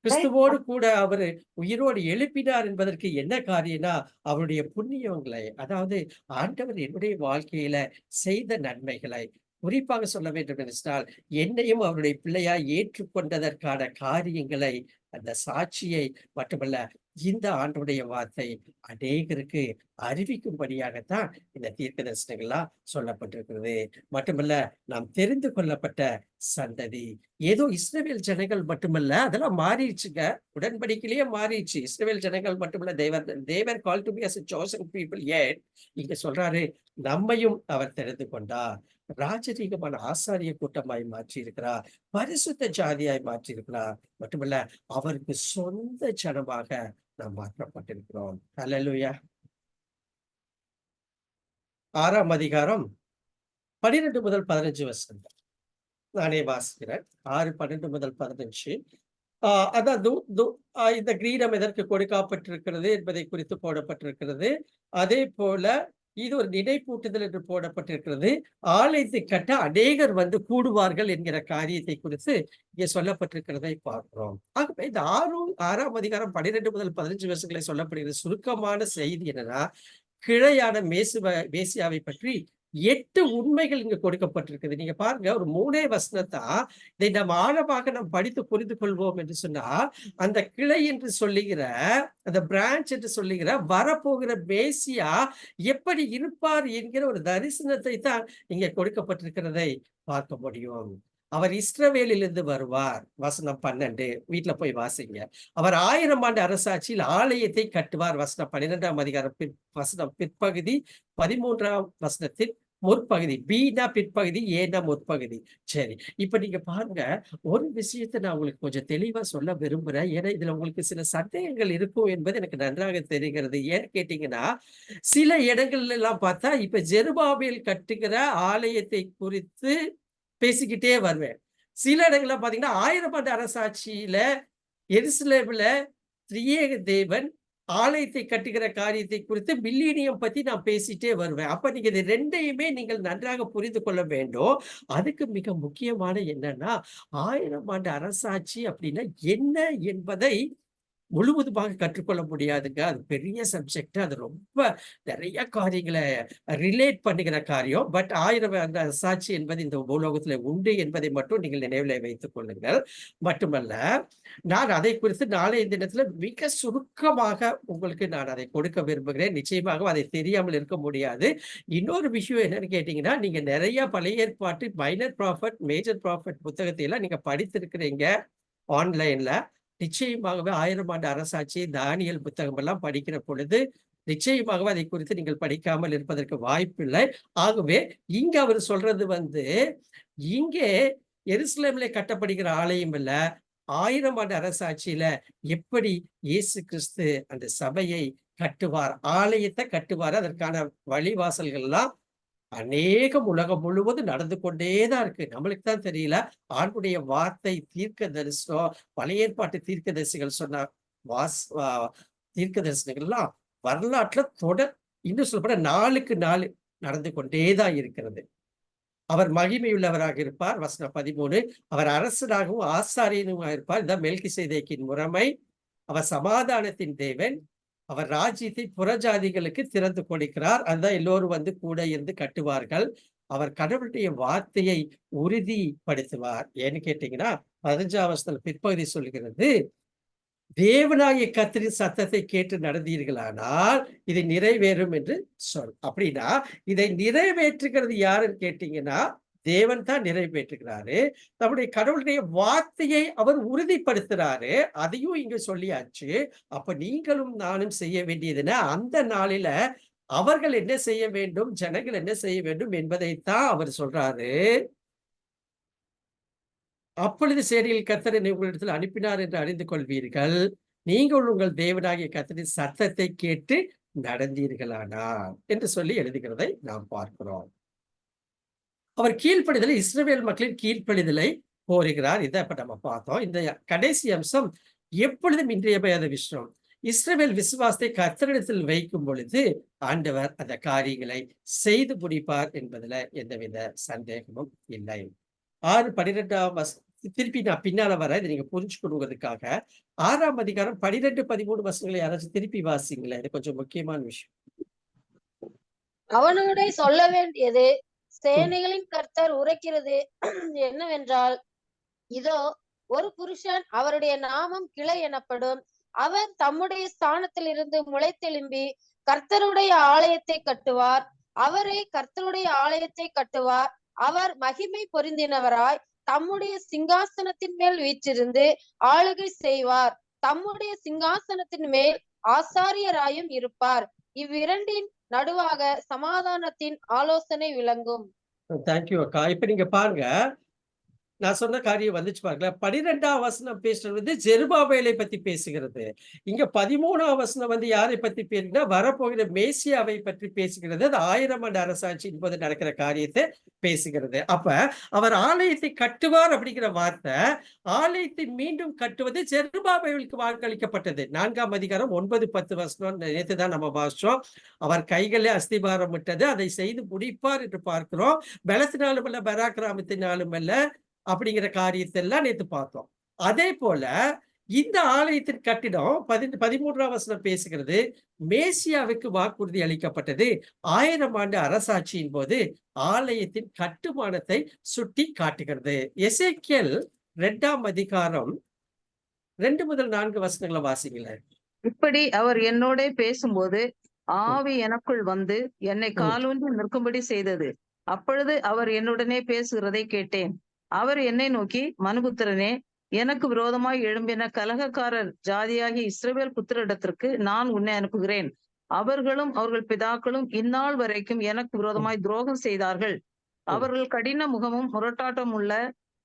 கிறிஸ்துவோடு கூட அவரு உயிரோடு எழுப்பினார் என்பதற்கு என்ன காரியம்னா, அவருடைய புண்ணியங்களை, அதாவது ஆண்டவர் என்னுடைய வாழ்க்கையில செய்த நன்மைகளை, குறிப்பாக சொல்ல வேண்டும் என்றால் என்னையும் அவருடைய பிள்ளையாய் ஏற்றுக்கொண்டதற்கான காரியங்களை, அந்த சாட்சியை மட்டுமல்ல, இந்த ஆண்டவருடைய வார்த்தை அநேகருக்கு அறிவிக்கும்படியாகத்தான் இந்த தீர்க்க தரிசனங்கள்லாம் சொல்லப்பட்டிருக்கிறது. மட்டுமல்ல, நாம் தெரிந்து கொள்ளப்பட்ட சந்ததி. ஏதோ இஸ்ரவேல் ஜனங்கள் மட்டுமல்ல, அதெல்லாம் மாறிடுச்சுங்க. உடன்படிக்கையிலேயே மாறிடுச்சு. இஸ்ரவேல் ஜனங்கள் மட்டுமல்ல, தேவர் call to be as a chosen people. yet இங்க சொல்றாரு, நம்மையும் அவர் தெரிந்து கொண்டார், ராஜரீகமான ஆசாரிய கூட்டமாய் மாற்றி இருக்கிறார், பரிசுத்த ஜாதியாய் மாற்றி இருக்கிறார். மட்டுமல்ல, அவருக்கு சொந்த ஜனமாக நாம் மாற்றப்பட்டிருக்கிறோம். அல்லேலூயா. 6ஆம் அதிகாரம் 12 முதல் 15 வசனம் நானே வாசிக்கிறேன். 6, 12 முதல் 15. அதான் இந்த கிரீடம் எதற்கு கொடுக்கப்பட்டிருக்கிறது என்பதை குறித்து போடப்பட்டிருக்கிறது. அதே போல இது ஒரு நினைப்பூட்டுதல் என்று போடப்பட்டிருக்கிறது. ஆலயத்தை கட்ட அநேகர் கூடுவார்கள் என்கிற காரியத்தை குறித்து இங்கே சொல்லப்பட்டிருக்கிறதை பார்க்கிறோம். ஆகவே இந்த 6ஆம் அதிகாரம் 12 முதல் 15 வருஷங்களை சொல்லப்படுகிற சுருக்கமான செய்தி என்னன்னா, கிழையான மேசியாவை பற்றி 8 உண்மைகள் இங்கு கொடுக்கப்பட்டிருக்குது. நீங்க பாருங்க, ஒரு 3 வசனத்தான் இதை நாம் ஆழமாக நாம் படித்து புரிந்து கொள்வோம் என்று சொன்னா, அந்த கிளை என்று சொல்லுகிற, அந்த பிரான்ச் என்று சொல்லுகிற வரப்போகிற மேசியா எப்படி இருப்பார் என்கிற ஒரு தரிசனத்தை தான் இங்க கொடுக்கப்பட்டிருக்கிறதை பார்க்க முடியும். அவர் இஸ்ரவேலிலிருந்து வருவார். வசனம் 12 வீட்டுல போய் வாசிங்க. அவர் 1000 ஆண்டு அரசாட்சியில் ஆலயத்தை கட்டுவார். வசனம் 12ஆம் அதிகாரம் வசனம் பிற்பகுதி 13ஆம் வசனத்தின் முற்பகுதி. பீனா பிற்பகுதி, ஏனா முற்பகுதி. சரி, இப்ப நீங்க பாருங்க, ஒரு விஷயத்தை நான் உங்களுக்கு கொஞ்சம் தெளிவா சொல்ல விரும்புறேன். ஏன்னா இதுல உங்களுக்கு சில சந்தேகங்கள் இருக்கும் என்பது எனக்கு நன்றாக தெரிகிறது. ஏன்னு கேட்டீங்கன்னா, சில இடங்கள்ல எல்லாம் பார்த்தா இப்ப ஜெருபாபேல் கட்டுகிற ஆலயத்தை குறித்து பேசிக்கிட்டே வருவேன். சில இடங்கள்ல பாத்தீங்கன்னா 1000 ஆண்டு அரசாட்சியில எருசலேம்ல திரியேக தேவன் ஆலயத்தை கட்டுகிற காரியத்தை குறித்து மில்லேனியம் பத்தி நான் பேசிட்டே வருவேன். அப்ப நீங்க இது 2யுமே நீங்கள் நன்றாக புரிந்து கொள்ள வேண்டும். அதுக்கு மிக முக்கியமான என்னன்னா, 1000 ஆண்டு அரசாட்சி அப்படின்னா என்ன என்பதை முழுவதுமாக கற்றுக்கொள்ள முடியாதுங்க. அது பெரிய சப்ஜெக்ட். அது ரொம்ப நிறைய காரியங்களை ரிலேட் பண்ணுகிற காரியம். பட் 1000 ஆண்டு அரசாட்சி என்பது இந்த பூலோகத்துல உண்டு என்பதை மட்டும் நீங்கள் நினைவில் வைத்துக் கொள்ளுங்கள். மட்டுமல்ல, நான் அதை குறித்து நாளைய தினத்துல மிக சுருக்கமாக உங்களுக்கு நான் அதை கொடுக்க விரும்புகிறேன். நிச்சயமாக அதை தெரியாமல் இருக்க முடியாது. இன்னொரு விஷயம் என்னன்னு கேட்டீங்கன்னா, நீங்க நிறைய பழைய ஏற்பாட்டு மைனர் ப்ராஃபட், மேஜர் ப்ராஃபட் புத்தகத்தை எல்லாம் நீங்க படித்திருக்கிறீங்க ஆன்லைன்ல. நிச்சயமாகவே 1000 ஆண்டு அரசாட்சி, தானியல் புத்தகம் எல்லாம் படிக்கிற பொழுது நிச்சயமாகவே அதை குறித்து நீங்கள் படிக்காமல் இருப்பதற்கு வாய்ப்பில்லை. ஆகவே இங்க அவர் சொல்றது இங்கே எருசலேமிலே கட்டப்படுகிற ஆலயம் இல்ல, 1000 ஆண்டு அரசாட்சியில எப்படி இயேசு கிறிஸ்து அந்த சபையை கட்டுவார், ஆலயத்தை கட்டுவார். அதற்கான வழிவாசல்கள்லாம் அநேகம் உலகம் முழுவதும் நடந்து கொண்டேதான் இருக்கு. நம்மளுக்கு தான் தெரியல. ஆண்டுடைய வார்த்தை தீர்க்க தரிசனம், பழைய ஏற்பாட்டு தீர்க்கதரிசிகள் சொன்ன தீர்க்க தரிசனங்கள்லாம் வரலாற்றுல இன்னும் சொல்லப்பட நாளுக்கு நாள் நடந்து கொண்டேதான் இருக்கிறது. அவர் மகிமையுள்ளவராக இருப்பார். வசனம் 13. அவர் அரசனாகவும் ஆசாரியனுமாக இருப்பார். இதான் மெல்கிசேதேக்கின் முறைமை. அவர் சமாதானத்தின் தேவன். அவர் ராஜ்யத்தை புறஜாதிகளுக்கு திறந்து கொடுக்கிறார். அதுதான் எல்லோரும் வந்து கூட இருந்து கட்டுவார்கள். அவர் கடவுளுடைய வார்த்தையை உறுதிப்படுத்துவார். ஏன்னு கேட்டீங்கன்னா 15ஆம் வசனத்துல பிற்பகுதி சொல்கிறது, தேவனாகிய கர்த்தரின் சத்தத்தை கேட்டு நடந்தீர்களானால் இது நிறைவேறும் என்று சொல். அப்படின்னா இதை நிறைவேற்றுகிறது யாருன்னு கேட்டீங்கன்னா தேவன் தான் நிறைவேற்றுகிறாரு. நம்முடைய கடவுளுடைய வார்த்தையை அவர் உறுதிப்படுத்துறாரு. அதையும் இங்க சொல்லியாச்சு. அப்ப நீங்களும் நானும் செய்ய வேண்டியதுன்னா அந்த நாளில அவர்கள் என்ன செய்ய வேண்டும், ஜனங்கள் என்ன செய்ய வேண்டும் என்பதைத்தான் அவர் சொல்றாரு. அப்பொழுது சேனையில் கர்த்தர் என்னை உங்களிடத்தில் அனுப்பினார் என்று அறிந்து கொள்வீர்கள். நீங்கள் உங்கள் தேவனாகிய கர்த்தரின் சத்தத்தை கேட்டு நடந்தீர்களானால் என்று சொல்லி எழுதுகிறதை நாம் பார்க்கிறோம். அவர் கீழ்ப்படிதலை, இஸ்ரவேல் மக்களின் கீழ்ப்படிதலை கோருகிறார். இதை இப்ப நம்ம பார்த்தோம். இந்த கடைசி அம்சம் எப்பொழுதும் இன்றியமையாத விஷயம். இஸ்ரவேல் விசுவாசத்தை கர்த்தரிடத்தில் வைக்கும் பொழுது ஆண்டவர் அந்த காரியங்களை செய்து முடிப்பார் என்பதுல எந்தவித சந்தேகமும் இல்லை. 6:12 திருப்பி நான் பின்னால வர இதை நீங்க புரிஞ்சுக்கணுங்கிறதுக்காக 6ஆம் அதிகாரம் 12, 13 வசனங்களை யாராச்சும் திருப்பி வாசிங்களேன். இது கொஞ்சம் முக்கியமான விஷயம். அவனோட சொல்ல வேண்டியது சேனைகளின் கர்த்தர் உரைக்கிறது என்னவென்றால், இதோ ஒரு புருஷன் அவருடைய நாமம் கிளை எனப்படும். அவர் தம்முடைய ஸ்தானத்தில் இருந்து முளைத்தெழும்பி கர்த்தருடைய ஆலயத்தை கட்டுவார். அவரே கர்த்தருடைய ஆலயத்தை கட்டுவார். அவர் மகிமை பொருந்தினவராய் தம்முடைய சிங்காசனத்தின் மேல் வீற்றிருந்து ஆளுகை செய்வார். தம்முடைய சிங்காசனத்தின் மேல் ஆசாரியராயும் இருப்பார். இவ்விரண்டின் நடுவாக சமாதானத்தின் ஆலோசனை விளங்கும். தேங்க்யூ அக்கா. இப்ப நீங்க பாருங்க, நான் சொன்ன காரியம் வந்துச்சு பாருங்களேன். 12ஆம் வசனம் பேசுறது வந்து ஜெருபாபேலை பத்தி பேசுகிறது. இங்க 13ஆம் வசனம் வந்து யாரை பத்தி பேசுனா வரப்போகிற மேசியாவை பற்றி பேசுகிறது. அது 1000 ஆண்டு அரசாட்சியின் போது நடக்கிற காரியத்தை பேசுகிறது. அப்ப அவர் ஆலயத்தை கட்டுவார் அப்படிங்கிற வார்த்தை, ஆலயத்தை மீண்டும் கட்டுவது ஜெருபாபேலுக்கு வாக்களிக்கப்பட்டது. 4ஆம் அதிகாரம் 9, 10 வசனம் நேற்று தான் நம்ம வாசிச்சோம். அவர் கைகளே அஸ்திபாரம் விட்டது, அதை செய்து முடிப்பார் என்று பார்க்கிறோம். பலத்தினாலும் அல்ல, பராக்கிராமத்தினாலும் அல்ல அப்படிங்கிற காரியத்தை எல்லாம் நேற்று பார்த்தோம். அதே போல இந்த ஆலயத்தின் கட்டிடம் 13ஆம் வசனம் பேசுகிறது, மேசியாவுக்கு வாக்குறுதி அளிக்கப்பட்டது. 1000 ஆண்டு அரசாட்சியின் போது ஆலயத்தின் கட்டுமானத்தை சுட்டி காட்டுகிறது. எசேக்கியேல் 2ஆம் அதிகாரம் 2 முதல் 4 வசனங்களை வாசிங்களேன். இப்படி அவர் என்னோட பேசும்போது ஆவி எனக்குள் வந்து என்னை காலூன்றி நிற்கும்படி செய்தது. அப்பொழுது அவர் என்னுடனே பேசுகிறதை கேட்டேன். அவர் என்னை நோக்கி, மனுபுத்திரனே, எனக்கு விரோதமாய் எழும்பின கலகக்காரர் ஜாதியாகிய இஸ்ரவேல் புத்திரிடத்திற்கு நான் உன்னை அனுப்புகிறேன். அவர்களும் அவர்கள் பிதாக்களும் இந்நாள் வரைக்கும் எனக்கு விரோதமாய் துரோகம் செய்தார்கள். அவர்கள் கடின முகமும்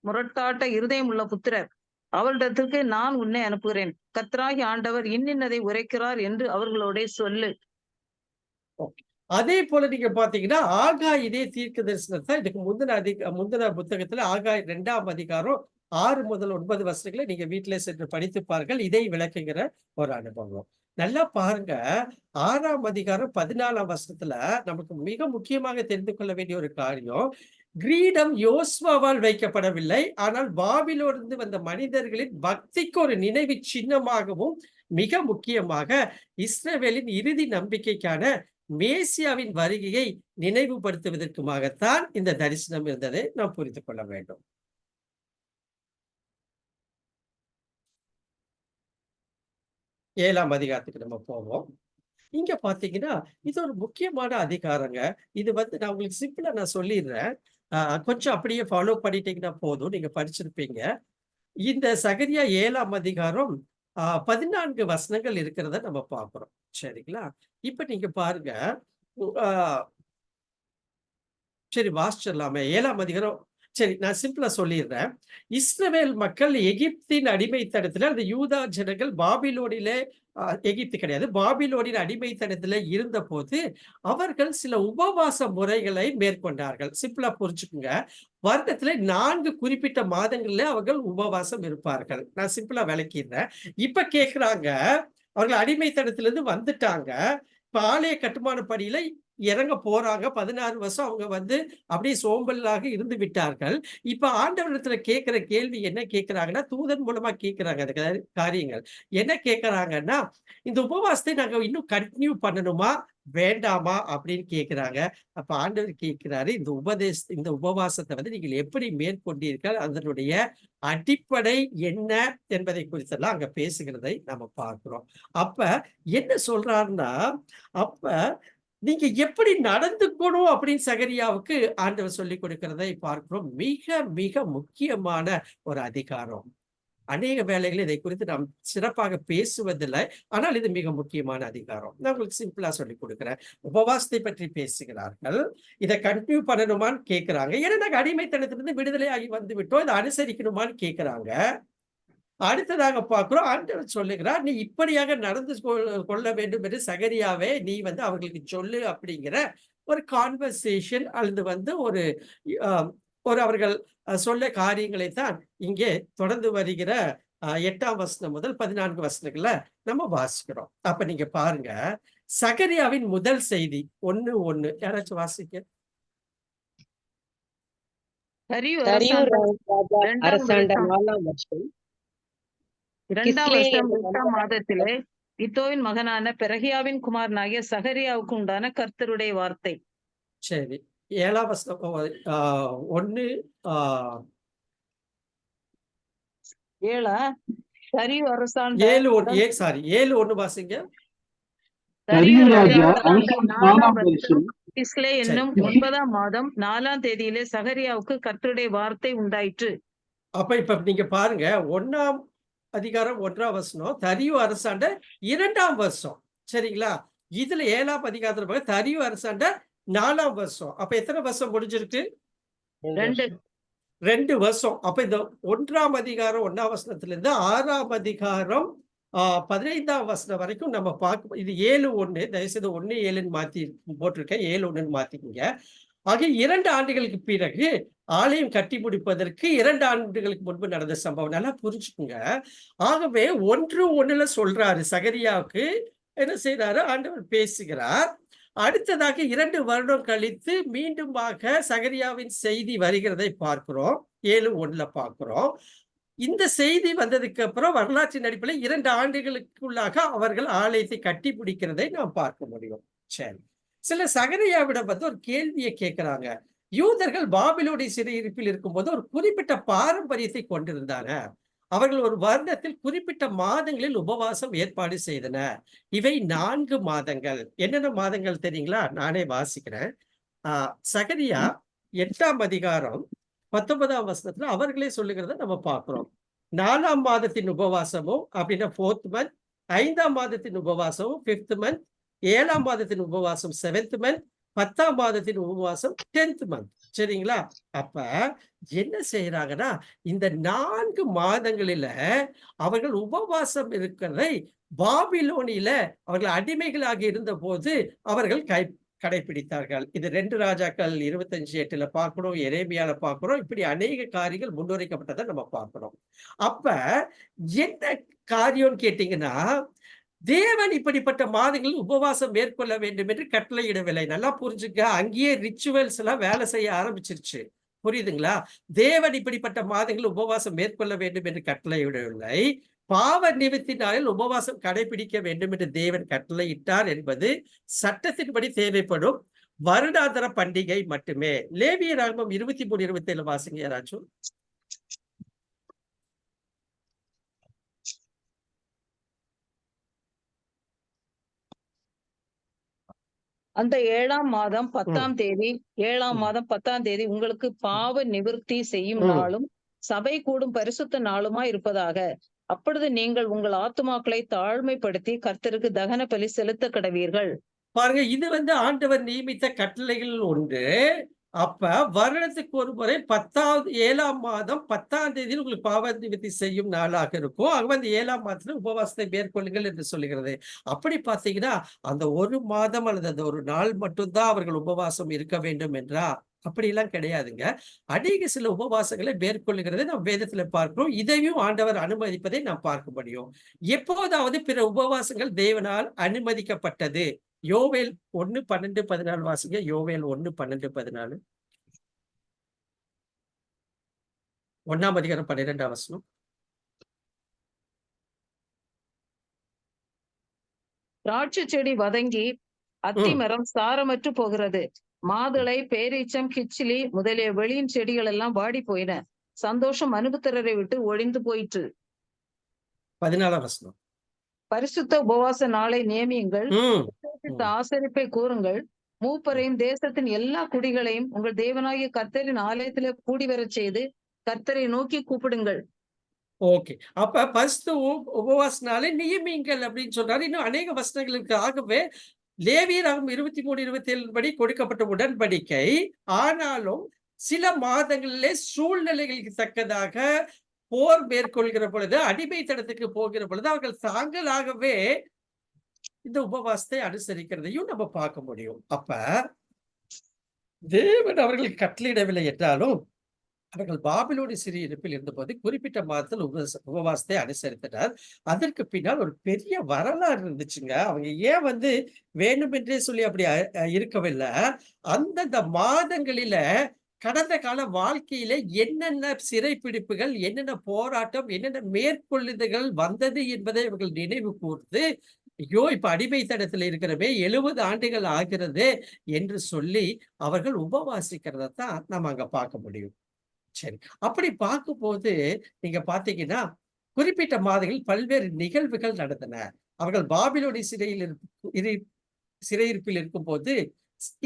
முரட்டாட்ட இருதயம் உள்ள புத்திரர். அவரிடத்திற்கு நான் உன்னை அனுப்புகிறேன். கர்த்தராகிய ஆண்டவர் இன்னின்னதை உரைக்கிறார் என்று அவர்களோட சொல்லு. அதே போல நீங்க பாத்தீங்கன்னா ஆகாய் இதே தீர்க்க தரிசனத்தை இதுக்கு முந்தின புத்தகத்துல ஆகாய் 2ஆம் அதிகாரம் 6 முதல் 9 வசனங்களை நீங்க வீட்டிலே சென்று படித்து பாருங்கள். இதை விளக்குகிற ஒரு அனுபவம். நல்லா பாருங்க, 6ஆம் அதிகாரம் 14ஆம் வசனத்துல நமக்கு மிக முக்கியமாக தெரிந்து கொள்ள வேண்டிய ஒரு காரியம், கிரீடம் யோசுவாவால் வைக்கப்படவில்லை, ஆனால் பாபிலோனிலிருந்து வந்த மனிதர்களின் பக்திக்கு ஒரு நினைவு சின்னமாகவும் மிக முக்கியமாக இஸ்ரவேலின் இறுதி நம்பிக்கைக்கான மேசியாவின் வருகையை நினைவுபடுத்துவதற்குமாகத்தான் இந்த தரிசனம் இருந்ததை நாம் புரிந்து கொள்ள வேண்டும். ஏழாம் அதிகாரத்துக்கு நம்ம போவோம். இங்க பாத்தீங்கன்னா இது ஒரு முக்கியமான அதிகாரங்க. இது வந்து நான் உங்களுக்கு சிம்பிளா நான் சொல்லிடுறேன். கொஞ்சம் அப்படியே ஃபாலோ பண்ணிட்டீங்கன்னா போதும், நீங்க படிச்சிருப்பீங்க. இந்த சகரியா 7ஆம் அதிகாரம் 14 வசனங்கள் இருக்கிறத நம்ம பார்க்கிறோம். சரிங்களா? இப்ப நீங்க பாருங்க, சரி வாசிச்சிடலாமே. 7ஆம் அதிகாரம் சரி, நான் சிம்பிளா சொல்லிடுறேன். இஸ்ரவேல் மக்கள் எகிப்தின் அடிமைத்தனத்துல, அந்த யூதா ஜனங்கள் பாபிலோனிலே எகிப்து கிடையாது, பாபிலோனின் அடிமைத்தனத்துல இருந்தபோது, அவர்கள் சில உபவாச முறைகளை மேற்கொண்டார்கள். சிம்பிளா புரிஞ்சுக்குங்க. வருடத்துல 4 குறிப்பிட்ட மாதங்கள்ல அவர்கள் உபவாசம் இருப்பார்கள். நான் சிம்பிளா விளக்கிடுறேன். இப்ப கேட்கிறாங்க, அவர்கள் அடிமைத்தனத்திலிருந்து வந்துட்டாங்க. இப்ப ஆலய கட்டுமான பணியில இறங்க போறாங்க. 16 வருஷம் அவங்க அப்படியே சோம்பலாக இருந்து விட்டார்கள். இப்ப ஆண்டவரிடத்துல கேட்கிற கேள்வி என்ன கேட்கிறாங்கன்னா, தூதன் மூலமா கேட்கிறாங்க அந்த காரியங்கள். என்ன கேட்கிறாங்கன்னா, இந்த உபவாசத்தை நாங்க இன்னும் கன்டின்யூ பண்ணணுமா? வேண்டாமா? அப்படின்னு கேட்கிறாங்க. அப்ப ஆண்டவர் கேட்கிறாரு, இந்த உபவாசத்தை நீங்கள் எப்படி மேற்கொண்டீர்கள்? அதனுடைய அடிப்படை என்ன என்பதை குறித்தெல்லாம் அங்க பேசுகிறதை நம்ம பார்க்கிறோம். அப்ப என்ன சொல்றாருன்னா, அப்ப நீங்க எப்படி நடந்துக்கணும் அப்படின்னு சகரியாவுக்கு ஆண்டவர் சொல்லிக் கொடுக்கிறதை பார்க்கிறோம். மிக மிக முக்கியமான ஒரு அதிகாரம். அநேக வேளைகளில் இதை குறித்து நாம் சிறப்பாக பேசுவதில்லை. ஆனால் இது மிக முக்கியமான அதிகாரம். நான் உங்களுக்கு சிம்பிளா சொல்லிக் கொடுக்கிறேன். உபவாசத்தை பற்றி பேசுகிறார்கள். இதை கண்டினியூ பண்ணணுமான்னு கேட்கிறாங்க. ஏன்னா நாங்க அடிமைத்தனத்திலிருந்து விடுதலையாகி வந்து விட்டோம். இதை அனுசரிக்கணுமான்னு கேட்கிறாங்க. அடுத்ததாக பார்க்கிறோம், ஆண்டவர் சொல்லுகிறார், நீ இப்படியாக நடந்து கொள்ள வேண்டும் என்று சகரியாவே நீ அவர்களுக்கு சொல்லு அப்படிங்கிற ஒரு கான்வர்சேஷன் அல்லது ஒரு ஒரு அவர்கள் சொல்ல காரியங்களை தான் இங்கே தொடர்ந்து வருகிற 8ஆம் வசனம் முதல் 14 வசனங்கள்ல நம்ம வாசிக்கிறோம். அப்ப நீங்க பாருங்க, சகரியாவின் முதல் செய்தி 1:1 யாராச்சும் வாசிக்க. அரசாண்ட 4ஆம் வருஷம் 2ஆம் வருஷம் 8ஆம் மாதத்திலே இத்தோவின் மகனான பெரகியாவின் குமாரனாகிய சகரியாவுக்கு உண்டான கர்த்தருடைய வார்த்தை. சரி, 7ஆம் வசனம் 1 7 தரியு அரசாண்ட 7:1 வாசிங்க. தரியு ராஜா கிஸ்லே என்னும் 9ஆம் மாதம் 4ஆம் தேதியிலே சகரியாவுக்கு கர்த்தருடைய வார்த்தை உண்டாயிற்று. இப்ப நீங்க பாருங்க, 1ஆம் அதிகாரம் 1ஆம் வசனம் தரியு அரசாண்ட 2ஆம் வருஷம். சரிங்களா? இதுல 7ஆம் அதிகாரத்துல தரியு அரசாண்ட 4ஆம் வருஷம். அப்ப எத்தனை வருஷம் முடிஞ்சிருக்கு? 2 வருஷம். அப்ப இந்த 1ஆம் அதிகாரம் 1ஆம் வசனத்துல இருந்து 6ஆம் அதிகாரம் 15ஆம் வசனம் வரைக்கும் நம்ம பார்க்க. இது 7:1, தயவுசெய்து 1:7 மாத்தி போட்டிருக்கேன், 7:1 மாத்திக்கீங்க. ஆக 2 ஆண்டுகளுக்கு பிறகு ஆலயம் கட்டி முடிப்பதற்கு 2 ஆண்டுகளுக்கு முன்பு நடந்த சம்பவம். நல்லா புரிஞ்சுக்குங்க. ஆகவே 1:1 சொல்றாரு, சகரியாவுக்கு என்ன செய்யறாரு, ஆண்டவர் பேசுகிறார். அடுத்ததாக 2 வருடம் கழித்து மீண்டுமாக சகரியாவின் செய்தி வருகிறதை பார்க்கிறோம். 7:1 பார்க்கிறோம். இந்த செய்தி வந்ததுக்கு அப்புறம் வரலாற்றின் அடிப்படையில் 2 ஆண்டுகளுக்குள்ளாக அவர்கள் ஆலயத்தை கட்டி பிடிக்கிறதை நாம் பார்க்க முடியும். சரி, சில சகரியாவிடம் ஒரு கேள்வியை கேட்கிறாங்க. யூதர்கள் பாபிலோனிய சிறையிருப்பில் இருக்கும்போது ஒரு குறிப்பிட்ட பாரம்பரியத்தை கொண்டிருந்தாங்க. அவர்கள் ஒரு வருடத்தில் குறிப்பிட்ட மாதங்களில் உபவாசம் ஏற்பாடு செய்தனர். இவை 4 மாதங்கள். என்னென்ன மாதங்கள் தெரியுங்களா? நானே வாசிக்கிறேன். சகரியா 8ஆம் அதிகாரம் 19ஆம் வசனத்துல அவர்களே சொல்லுகிறத நம்ம பார்க்கிறோம். 4ஆம் மாதத்தின் உபவாசமும் அப்படின்னா 4th month, 5ஆம் மாதத்தின் உபவாசமும் 5th month, 7ஆம் மாதத்தின் உபவாசம் 7th month, 10ஆம் மாதத்தின் உபவாசம் 10th month. சரிங்களா? அப்ப என்ன செய்யறாங்கன்னா, இந்த 4 மாதங்களில அவர்கள் உபவாசம் இருக்கிறதை பாபிலோனில அவர்கள் அடிமைகளாக இருந்த போது அவர்கள் கடைபிடித்தார்கள். இது 2 ராஜாக்கள் 25:8 பார்க்கணும், எரேமியால பார்க்கிறோம். இப்படி அநேக காரியங்கள் முன்னுரைக்கப்பட்டதை நம்ம பார்க்கிறோம். அப்ப என்ன காரியம்னு கேட்டீங்கன்னா, தேவன் இப்படிப்பட்ட மாதங்களில் உபவாசம் மேற்கொள்ள வேண்டும் என்று கட்டளையிடவில்லை. நல்லா புரிஞ்சுக்க, அங்கேயே ரிச்சுவல்ஸ் எல்லாம் வேலை செய்ய ஆரம்பிச்சிருச்சு. புரியுதுங்களா? தேவன் இப்படிப்பட்ட மாதங்களில் உபவாசம் மேற்கொள்ள வேண்டும் என்று கட்டளையிடவில்லை. பாவ நிமித்தினாலில் உபவாசம் கடைபிடிக்க வேண்டும் என்று தேவன் கட்டளையிட்டார் என்பது சட்டத்தின்படி தேவைப்படும் வருடாந்திர பண்டிகை மட்டுமே. லேவியராகமம் 23:27 வாசிங்க யாராச்சும். அந்த 7ஆம் மாதம் 10ஆம் தேதி 7ஆம் மாதம் 10ஆம் தேதி உங்களுக்கு பாவ நிவிர்த்தி செய்யும் நாளும் சபை கூடும் பரிசுத்த நாளுமா இருப்பதாக. அப்பொழுது நீங்கள் உங்கள் ஆத்துமாக்களை தாழ்மைப்படுத்தி கர்த்தருக்கு தகன பலி செலுத்த கடவீர்கள். பாருங்க, இது ஆண்டவர் நியமித்த கட்டளைகள் ஒன்று. அப்ப வருடத்துக்கு ஒரு முறை 7ஆம் மாதம் 10ஆம் தேதியில் உங்களுக்கு பாவ நிவர்த்தி செய்யும் நாளாக இருக்கும். ஆகவே அந்த 7ஆம் மாதத்துல உபவாசத்தை மேற்கொள்ளுங்கள் என்று சொல்லுகிறது. அப்படி பார்த்தீங்கன்னா, அந்த 1 மாதம் அல்லது அந்த ஒரு நாள் மட்டும் தான் அவர்கள் உபவாசம் இருக்க வேண்டும் என்றா? அப்படியெல்லாம் கிடையாதுங்க. அநேக சில உபவாசங்களை மேற்கொள்ளுகிறதை நாம் வேதத்துல பார்க்கிறோம். இதையும் ஆண்டவர் அனுமதிப்பதை நாம் பார்க்க முடியும். எப்போதாவது பிற உபவாசங்கள் தேவனால் அனுமதிக்கப்பட்டது. யோவேல் 1:12-14 வாசிங்க. யோவேல் 1:12-14. 1ஆம் அதிகாரம் 12ஆம் வசனம். திராட்சை செடி வதங்கி அத்தி ம். மரம் சாரமற்று போகிறது. மாதுளை, பேரீச்சம், கிச்சிலி முதலிய வெளியின் செடிகள் எல்லாம் வாடி போயின. சந்தோஷம் மனுபுத்திரரை விட்டு ஒழிந்து போயிற்று. 14ஆம் வசனம். பரிசுத்த உபவாச நாளை நியமியுங்கள். ம். விசேஷித்த ஆசரிப்பை கூறுங்கள். மூப்பரையும் தேசத்தின் எல்லா குடிகளையும் உங்கள் தேவனாகிய கர்த்தரின் ஆலயத்திலே கூடி வரச் செய்து கர்த்தரை நோக்கி கூப்பிடுங்கள். ஓகே. அப்ப பரிசுத்த உபவாச நாளை நியமியுங்கள் அப்படின்னு சொல்றாரு. இன்னும் அநேக வசனங்களுக்கு ஆகவே லேவியராகமம் 23:27 படி கொடுக்கப்பட்ட உடன்படிக்கை. ஆனாலும் சில மாதங்களிலே சூழ்நிலைகளுக்கு தக்கதாக போர் மேற்கொள்கிற பொழுது, அடிமைத்தனத்துக்கு போகிற பொழுது அவர்கள் தாங்களாகவே இந்த உபவாசத்தை அனுசரிக்கிறதையும் நம்ம பார்க்க முடியும். அப்ப தேவன் அவர்களுக்கு கட்டளையிடவில்லை என்றாலும் அவர்கள் பாபிலோனிய சிறையிருப்பில் இருந்தபோது குறிப்பிட்ட மாதத்தில் உபவாசத்தை அனுசரித்தனர். அதற்கு பின்னால் ஒரு பெரிய வரலாறு இருந்துச்சுங்க. அவங்க ஏன் வேண்டுமென்றே சொல்லி அப்படி இருக்கவில்லை. அந்தந்த மாதங்களில கடந்த கால வாழ்க்கையில என்னென்ன சிறைப்பிடிப்புகள், என்னென்ன போராட்டம், என்னென்ன மேற்கொள்ளுதல்கள் வந்தது என்பதை இவர்கள் நினைவு கூர்ந்து, ஐயோ இப்ப அடிமைத்தனத்தில் இருக்கிறவே 70 ஆண்டுகள் ஆகிறது என்று சொல்லி அவர்கள் உபவாசிக்கிறதான் நம்ம அங்க பார்க்க முடியும். சரி. அப்படி பார்க்கும்போது நீங்க பார்த்தீங்கன்னா, குறிப்பிட்ட மாதங்களில் பல்வேறு நிகழ்வுகள் நடந்தன. அவர்கள் பாபிலோனிய சிறையிருப்பில் இருக்கும்போது,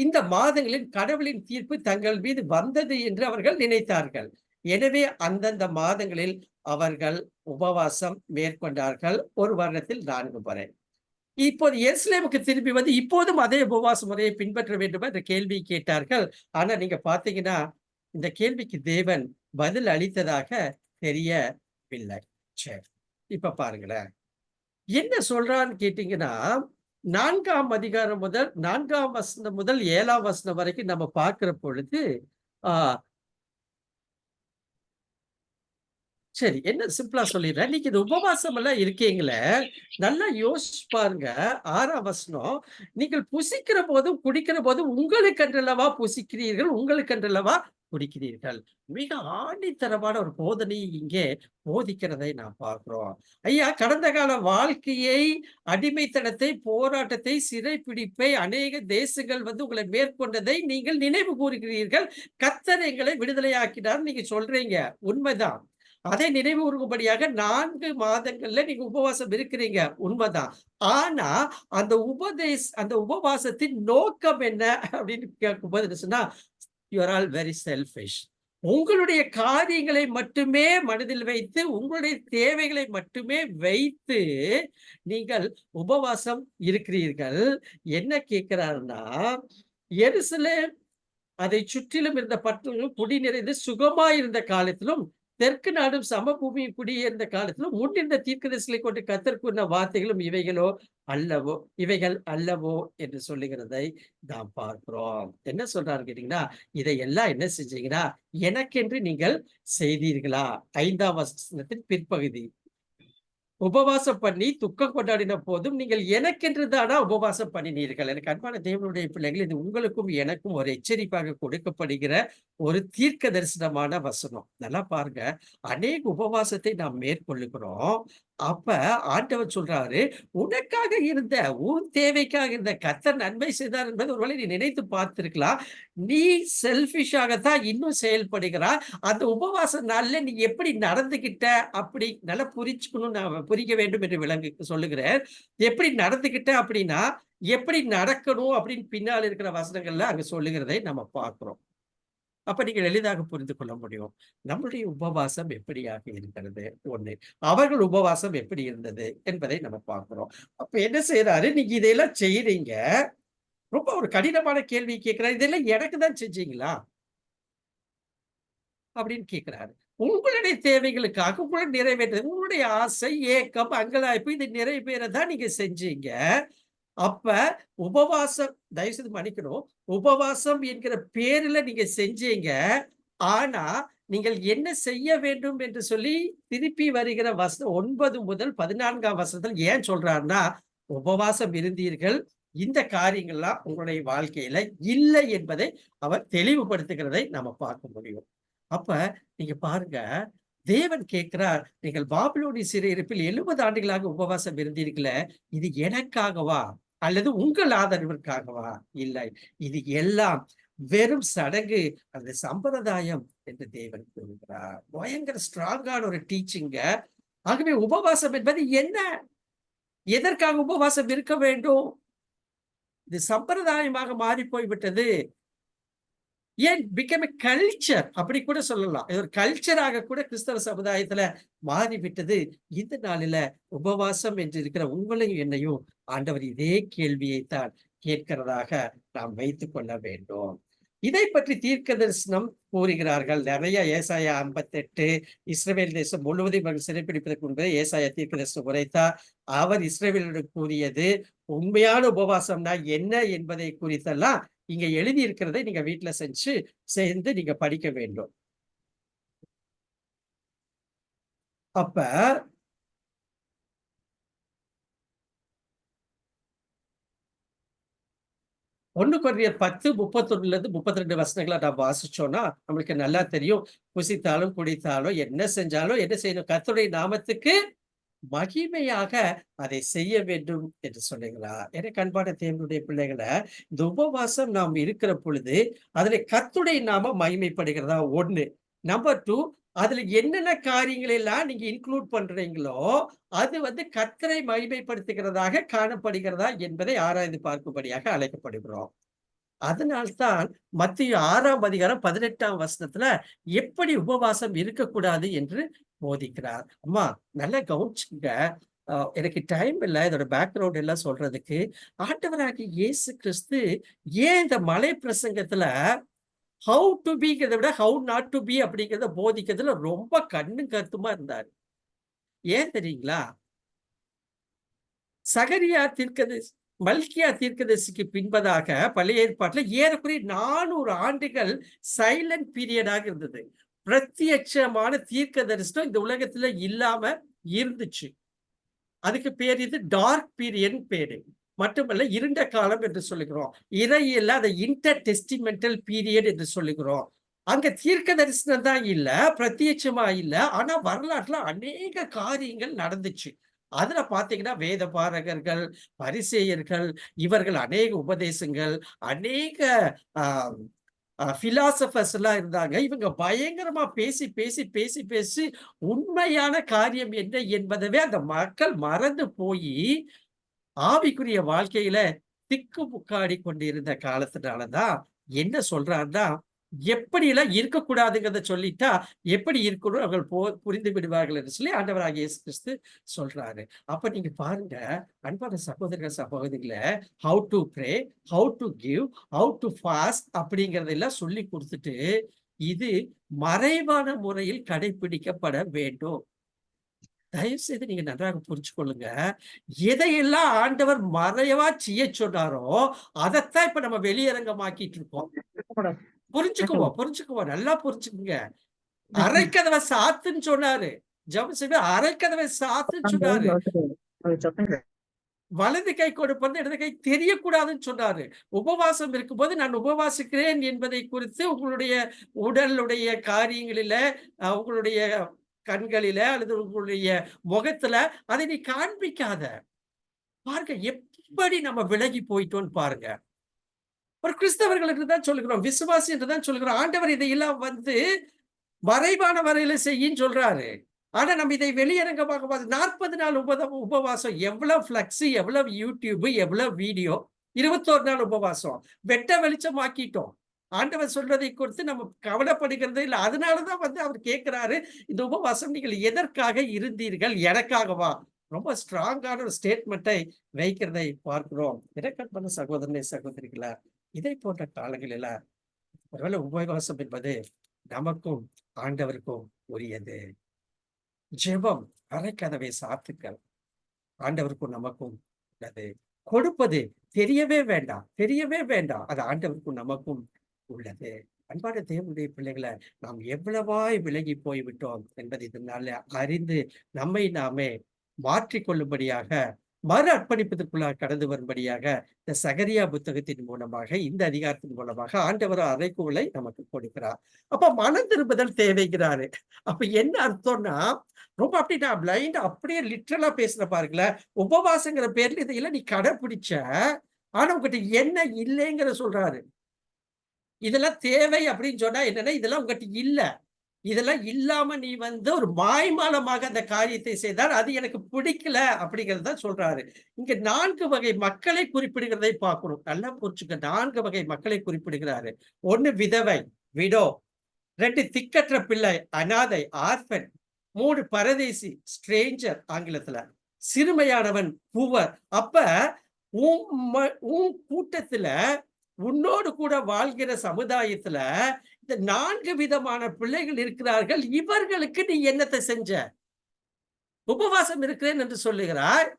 இந்த மாதங்களில் கடவுளின் தீர்ப்பு தங்கள் மீது வந்தது என்று அவர்கள் நினைத்தார்கள். எனவே அந்தந்த மாதங்களில் அவர்கள் உபவாசம் மேற்கொண்டார்கள். ஒரு வருடத்தில் 4 முறை. இப்போது எருசலேமுக்கு திரும்பி இப்போதும் அதே உபவாச முறையை பின்பற்ற வேண்டுமா என்ற கேள்வி கேட்டார்கள். ஆனா நீங்க பார்த்தீங்கன்னா, இந்த கேள்விக்கு தேவன் பதில் அளித்ததாக தெரியவில்லை. சரி. இப்ப பாருங்களேன். என்ன சொல்றான்னு கேட்டீங்கன்னா, 4ஆம் அதிகாரம் முதல் 4ஆம் வசனம் முதல் 7ஆம் வசனம் வரைக்கும் நம்ம பார்க்கிற பொழுது, ஆ சரி. என்ன சிம்பிளா சொல்லிடுறேன். நீங்க இந்த உபவாசம் எல்லாம் இருக்கீங்களே, நல்லா யோசிச்சு பாருங்க. 6ஆம் வசனம். நீங்கள் புசிக்கிற போதும், குடிக்கிற போதும் உங்களுக்கென்றல்லவா புசிக்கிறீர்கள், உங்களுக்கென்றல்லவா குடிக்கிறீர்கள். மிக ஆணித்தரமான ஒரு போதனையை இங்கே போதிக்கிறதை நாம் பார்க்கிறோம். ஐயா, கடந்த கால வாழ்க்கையை, அடிமைத்தனத்தை, போராட்டத்தை, சிறைப்பிடிப்பை அநேக தேசங்கள் உங்களை மேற்கொண்டதை நீங்கள் நினைவு கூறுகிறீர்கள். கர்த்தர் எங்களை விடுதலையாக்கினார் நீங்க சொல்றீங்க. உண்மைதான். அதை நினைவு கூறும்படியாக 4 மாதங்கள்ல நீங்க உபவாசம் இருக்கிறீங்க. உண்மைதான். ஆனா அந்த உபவாசத்தின் நோக்கம் என்ன அப்படின்னு கேட்கும்போது என்ன சொன்னா, you are all very selfish. உங்களுடைய காரியங்களை மட்டுமே மனதில் வைத்து, உங்களுடைய தேவைகளை மட்டுமே வைத்து நீங்கள் உபவாசம் இருக்கிறீர்கள். என்ன கேட்கிறாருன்னா, எருசலேம் அதை சுற்றிலும் இருந்த பட்டணங்களும் குடி நிறைந்து சுகமாயிருந்த காலத்திலும், தெற்கு நாடும் சமபூமியில் குடியிருந்த காலத்திலும் முன்னிருந்த தீர்க்கதரிசிகளை கொண்டு கர்த்தர் கூறின வார்த்தைகளும் இவைகள் அல்லவோ என்று சொல்லுகிறதை நாம் பார்க்கிறோம். என்ன சொல்றாரு கேட்டீங்கன்னா, இதையெல்லாம் என்ன செஞ்சீங்கன்னா, எனக்கென்று நீங்கள் செய்தீர்களா? 5ஆம் வசனத்தின் பிற்பகுதி. உபவாசம் பண்ணி துக்கம் கொண்டாடின போதும் நீங்கள் எனக்கென்று தானா உபவாசம் பண்ணினீர்கள். எனக்கு அன்பான தேவனுடைய பிள்ளைகள், இது உங்களுக்கும் எனக்கும் ஒரு எச்சரிப்பாக கொடுக்கப்படுகிற ஒரு தீர்க்க தரிசனமான வசனம். நல்லா பாருங்க. அநேக உபவாசத்தை நாம் மேற்கொள்ளுகிறோம். அப்ப ஆண்டவர் சொல்றாரு, உனக்காக இருந்த, உன் தேவைக்காக இருந்த கர்த்தர் நன்மை செய்தார் என்பது ஒருவேளை நீ நினைத்து பார்த்திருக்கலாம். நீ செல்ஃபிஷாகத்தான் இன்னும் செயல்படுகிறாய். அந்த உபவாச நாள்ல நீ எப்படி நடந்துகிட்ட அப்படி நல்லா புரிச்சுக்கணும், நான் புரிக்க வேண்டும் என்று சொல்லுகிறேன். எப்படி நடந்துகிட்ட அப்படின்னா, எப்படி நடக்கணும் அப்படின்னு பின்னால் இருக்கிற வசனங்கள்ல அங்க சொல்லுகிறதை நம்ம பார்க்கிறோம். அப்ப நீங்கள் எளிதாக புரிந்து கொள்ள முடியும். நம்முடைய உபவாசம் எப்படியாக இருக்கிறது? 1. அவர்கள் உபவாசம் எப்படி இருந்தது என்பதை நம்ம பார்க்கிறோம். அப்ப என்ன செய்றாரு, நீங்க இதையெல்லாம் செய்றீங்க. ரொம்ப ஒரு கடினமான கேள்வி கேட்கிறார். இதெல்லாம் எனக்கு தான் செஞ்சீங்களா? அப்படின்னு கேட்கிறாரு. உங்களுடைய தேவைகளுக்காக உங்களை நிறைவேற்ற உங்களுடைய ஆசை, ஏக்கம், அங்கலாய்ப்பு இது நிறைவேறதான் நீங்க செஞ்சீங்க. அப்ப உபவாசம் தயவு செய்து மன்னிக்கணும். உபவாசம் என்கிற பேர்ல நீங்க செஞ்சீங்க. ஆனா நீங்கள் என்ன செய்ய வேண்டும் என்று சொல்லி திருப்பி வருகிற 9 முதல் 14ஆம் வசனத்தில் ஏன் சொல்றாருன்னா, உபவாசம் இருந்தீர்கள். இந்த காரியங்கள்லாம் உங்களுடைய வாழ்க்கையில இல்லை என்பதை அவர் தெளிவுபடுத்துகிறதை நம்ம பார்க்க முடியும். அப்ப நீங்க பாருங்க, தேவன் கேட்கிறார், நீங்கள் பாபிலோனிய சிறையிருப்பில் 70 ஆண்டுகளாக உபவாசம் இருந்தீர்களே, இது எனக்காகவா அல்லது உங்கள் ஆதரவிற்காகவா? இல்லை, இது எல்லாம் வெறும் சடங்கு, அந்த சம்பிரதாயம் என்று தேவன் கூறுகிறார். பயங்கர ஸ்ட்ராங்கான ஒரு டீச்சிங்க. ஆகவே உபவாசம் என்பது என்ன? எதற்காக உபவாசம் இருக்க வேண்டும்? இது சம்பிரதாயமாக மாறி போய்விட்டது. ஏன் பிகம் எ கல்ச்சர் அப்படி கூட சொல்லலாம். இது ஒரு கல்ச்சராக கூட கிறிஸ்தவ சமுதாயத்துல மாறிவிட்டது. இந்த நாளில உபவாசம் என்று இருக்கிற உங்களையும் என்னையும் ஆண்டவர் இதே கேள்வியைத்தான் கேட்கிறதாக நாம் வைத்துக் கொள்ள வேண்டும். இதை பற்றி தீர்க்க தரிசனம் கூறுகிறார்கள் நிறைய. ஏசாயா 58 இஸ்ரவேல் தேசம் முழுவதும் சிறைப்பிடிப்பதற்கு முன்பே ஏசாயா தீர்க்க தரிசனம் உரைத்தார். அவர் இஸ்ரவேலிடம் கூறியது உண்மையான உபவாசம்னா என்ன என்பதை குறித்தெல்லாம் இங்க எழுதி இருக்கிறதை நீங்க வீட்டுல சேர்ந்து நீங்க படிக்க வேண்டும். அப்ப 1 கொரிந்தியர் 10:31-32 வசனங்களை நாம் வாசிச்சோம்னா நம்மளுக்கு நல்லா தெரியும். புசித்தாலும் குடித்தாலும் என்ன செஞ்சாலும் என்ன செய்யணும்? கர்த்தருடைய நாமத்துக்கு மகிமையாக அதை செய்ய வேண்டும் என்று சொல்லுகிறார். எனக்கு அன்பான தேவனுடைய பிள்ளைகளை, இந்த உபவாசம் நாம் இருக்கிற பொழுது அதுல கர்த்தருடைய நாம மகிமைப்படுகிறதா 1. நம்பர் 2, அதுல என்னென்ன காரியங்கள் எல்லாம் நீங்க இன்க்ளூட் பண்றீங்களோ அது கர்த்தரை மகிமைப்படுத்துகிறதாக காணப்படுகிறதா என்பதை ஆராய்ந்து பார்க்கும்படியாக அழைக்கப்படுகிறோம். அதனால்தான் மத்தேயு 6ஆம் அதிகாரம் 18ஆம் வசனத்துல எப்படி உபவாசம் இருக்கக்கூடாது என்று போதிக்கிறார். அம்மா நல்லா கவனிச்சுங்க. எனக்கு டைம் இல்லை இதோட பேக்ரவுண்ட் எல்லாம் சொல்றதுக்கு. ஆண்டவராகிய இயேசு கிறிஸ்து ஏன் இந்த மலை பிரசங்கத்துல ஹவு டு பிங்கிறத விட ஹவு நாட் டு பி அப்படிங்கிறத போதிக்கிறதுல ரொம்ப கண்ணும் கருத்துமா இருந்தாரு. ஏன் தெரியுங்களா? சகரியா தீர்க்கதரிசி, மல்கியா தீர்க்கதரிசிக்கு பின்பதாக பழைய ஏற்பாட்டுல ஏறக்குறைய 400 ஆண்டுகள் சைலண்ட் பீரியடாக இருந்தது. பிரத்யட்சமான தீர்க்க தரிசனம் இந்த உலகத்துல இல்லாம இருந்துச்சு. அதுக்கு பேர் இது டார்க் பீரியட் பேரு. மட்டுமல்ல இருண்ட காலம் என்று சொல்லுகிறோம். இறையில அதை இன்டர் டெஸ்டிமெண்டல் பீரியட் என்று சொல்லுகிறோம். அங்க தீர்க்க தரிசனம் தான் இல்ல, பிரத்யட்சமா இல்ல. ஆனா வரலாற்றுல அநேக காரியங்கள் நடந்துச்சு. அதுல பாத்தீங்கன்னா வேத பாரகர்கள், பரிசேயர்கள், இவர்கள் அநேக உபதேசங்கள், அநேக பிலாசபர்ஸ் எல்லாம் இருந்தாங்க. இவங்க பயங்கரமா பேசி உண்மையான காரியம் என்ன என்பதவே அந்த மக்கள் மறந்து போய் ஆவிக்குரிய வாழ்க்கையில திக்கு முக்காடி கொண்டிருந்த காலத்தினாலதான் என்ன சொல்றாருன்னா, எப்படி எல்லாம் இருக்கக்கூடாதுங்கிறத சொல்லிட்டா எப்படி இருக்கணும் அவர்கள் புரிந்து விடுவார்கள் என்று சொல்லி ஆண்டவராகிய இயேசு கிறிஸ்து சொல்றாரு. அப்ப நீங்க பாருங்க அன்பான சகோதரர்கள் சகோதரிகளை, how to pray, how to give, how to fast அப்படிங்கறதெல்லாம் சொல்லி கொடுத்துட்டு இது மறைவான முறையில் கடைபிடிக்கப்பட வேண்டும். தயவு செய்து நீங்க நன்றாக புரிஞ்சுக்கொள்ளுங்க. எதையெல்லாம் ஆண்டவர் மறைவா செய்ய சொன்னாரோ அதைத்தான் இப்ப நம்ம வெளியரங்கமாக்கிட்டு இருக்கோம். புரிஞ்சுக்குவோம் நல்லா புரிஞ்சுக்குங்க. அரைக்கதவை சாத்துன்னு சொன்னாரு. ஜெபம் அரைக்கதவை சாத்துன்னு சொன்னாரு. வலது கை கொடுப்பது இடது கை தெரியக்கூடாதுன்னு சொன்னாரு. உபவாசம் இருக்கும்போது நான் உபவாசிக்கிறேன் என்பதை குறித்து உங்களுடைய உடலுடைய காரியங்களில, உங்களுடைய கண்களில அல்லது உங்களுடைய முகத்துல அதை நீ காண்பிக்காத. பாருங்க எப்படி நம்ம விலகி போயிட்டோம்னு பாருங்க. ஒரு கிறிஸ்தவர்கள் என்றுதான் சொல்லுகிறோம், விசுவாசி என்றுதான் சொல்லுகிறோம். ஆண்டவர் இதையெல்லாம் மறைவான வரையில செய்யின்னு சொல்றாரு. ஆனா நம்ம இதை வெளியரங்கமாக 40 நாள் உபவாசம், எவ்வளவு பிளக்ஸ், எவ்வளவு யூடியூப், எவ்வளவு வீடியோ, 21 நாள் உபவாசம் வெட்ட வெளிச்சமாக்கிட்டோம். ஆண்டவர் சொல்றதை குறித்து நம்ம கவலைப்படுகிறது இல்லை. அதனாலதான் அவர் கேட்கிறாரு, இந்த உபவாசம் நீங்கள் எதற்காக இருந்தீர்கள்? எனக்காகவா? ரொம்ப ஸ்ட்ராங்கான ஒரு ஸ்டேட்மெண்ட்டை வைக்கிறதை பார்க்கிறோம். இறைக்கண்பான சகோதரனே சகோதரிகளா, இதை போன்ற காலங்களில ஒருவேளை உபவாசம் என்பது நமக்கும் ஆண்டவருக்கும் உரியது. ஜெபம் அறைக்கதவை சாத்துக்கள் ஆண்டவருக்கும் நமக்கும் உள்ளது. கொடுப்பது தெரியவே வேண்டாம், தெரியவே வேண்டாம். அது ஆண்டவருக்கும் நமக்கும் உள்ளது. அன்பான தேவனுடைய பிள்ளைகளை, நாம் எவ்வளவாய் விலகி போய்விட்டோம் என்பதை இதனால அறிந்து நம்மை நாமே மாற்றிக்கொள்ளும்படியாக, மறு அர்ப்பணிப்பதற்குள்ளாக கடந்து வரும்படியாக இந்த சகரியா புத்தகத்தின் மூலமாக, இந்த அதிகாரத்தின் மூலமாக ஆண்டவர் அறைகூவலை நமக்கு கொடுக்கிறார். அப்ப மனம் திரும்புதல் தேவைங்கிறாரு. அப்ப என்ன அர்த்தம்னா, ரொம்ப அப்படி நான் பிளைண்ட் அப்படியே லிட்டரலா பேசுற பாருங்களேன். உபவாசங்கிற பேர்ல இதையெல்லாம் நீ கடைபிடிச்ச, ஆனா உங்ககிட்ட என்ன இல்லைங்கிற சொல்றாரு. இதெல்லாம் தேவை அப்படின்னு சொன்னா என்னன்னா, இதெல்லாம் உங்ககிட்ட இல்ல. இதெல்லாம் இல்லாம நீ ஒரு மாய்மாலமாக அந்த காரியத்தை செய்தால் அது எனக்கு பிடிக்கல அப்படிங்கறத சொல்றாரு. இங்க 4 வகை மக்களை குறிப்பிடுகிறதை பார்க்கணும். நல்லா புரிச்சுக்க. 4 வகை மக்களை குறிப்பிடுகிறாரு. 1 விதவை, விடோ. 2 திக்கற்ற பிள்ளை, அனாதை, ஆர்ஃபன். 3 பரதேசி, ஸ்ட்ரேஞ்சர் ஆங்கிலத்துல. சிறுமையானவன், புவர். அப்ப உன் கூட்டத்துல, உன்னோடு கூட வாழ்கிற சமுதாயத்துல இந்த 4 விதமான பிள்ளைகள் இருக்கிறார்கள். இவர்களுக்கு நீ என்னத்தை செஞ்ச? உபவாசம் இருக்கிறேன் என்று சொல்லுகிறாய்.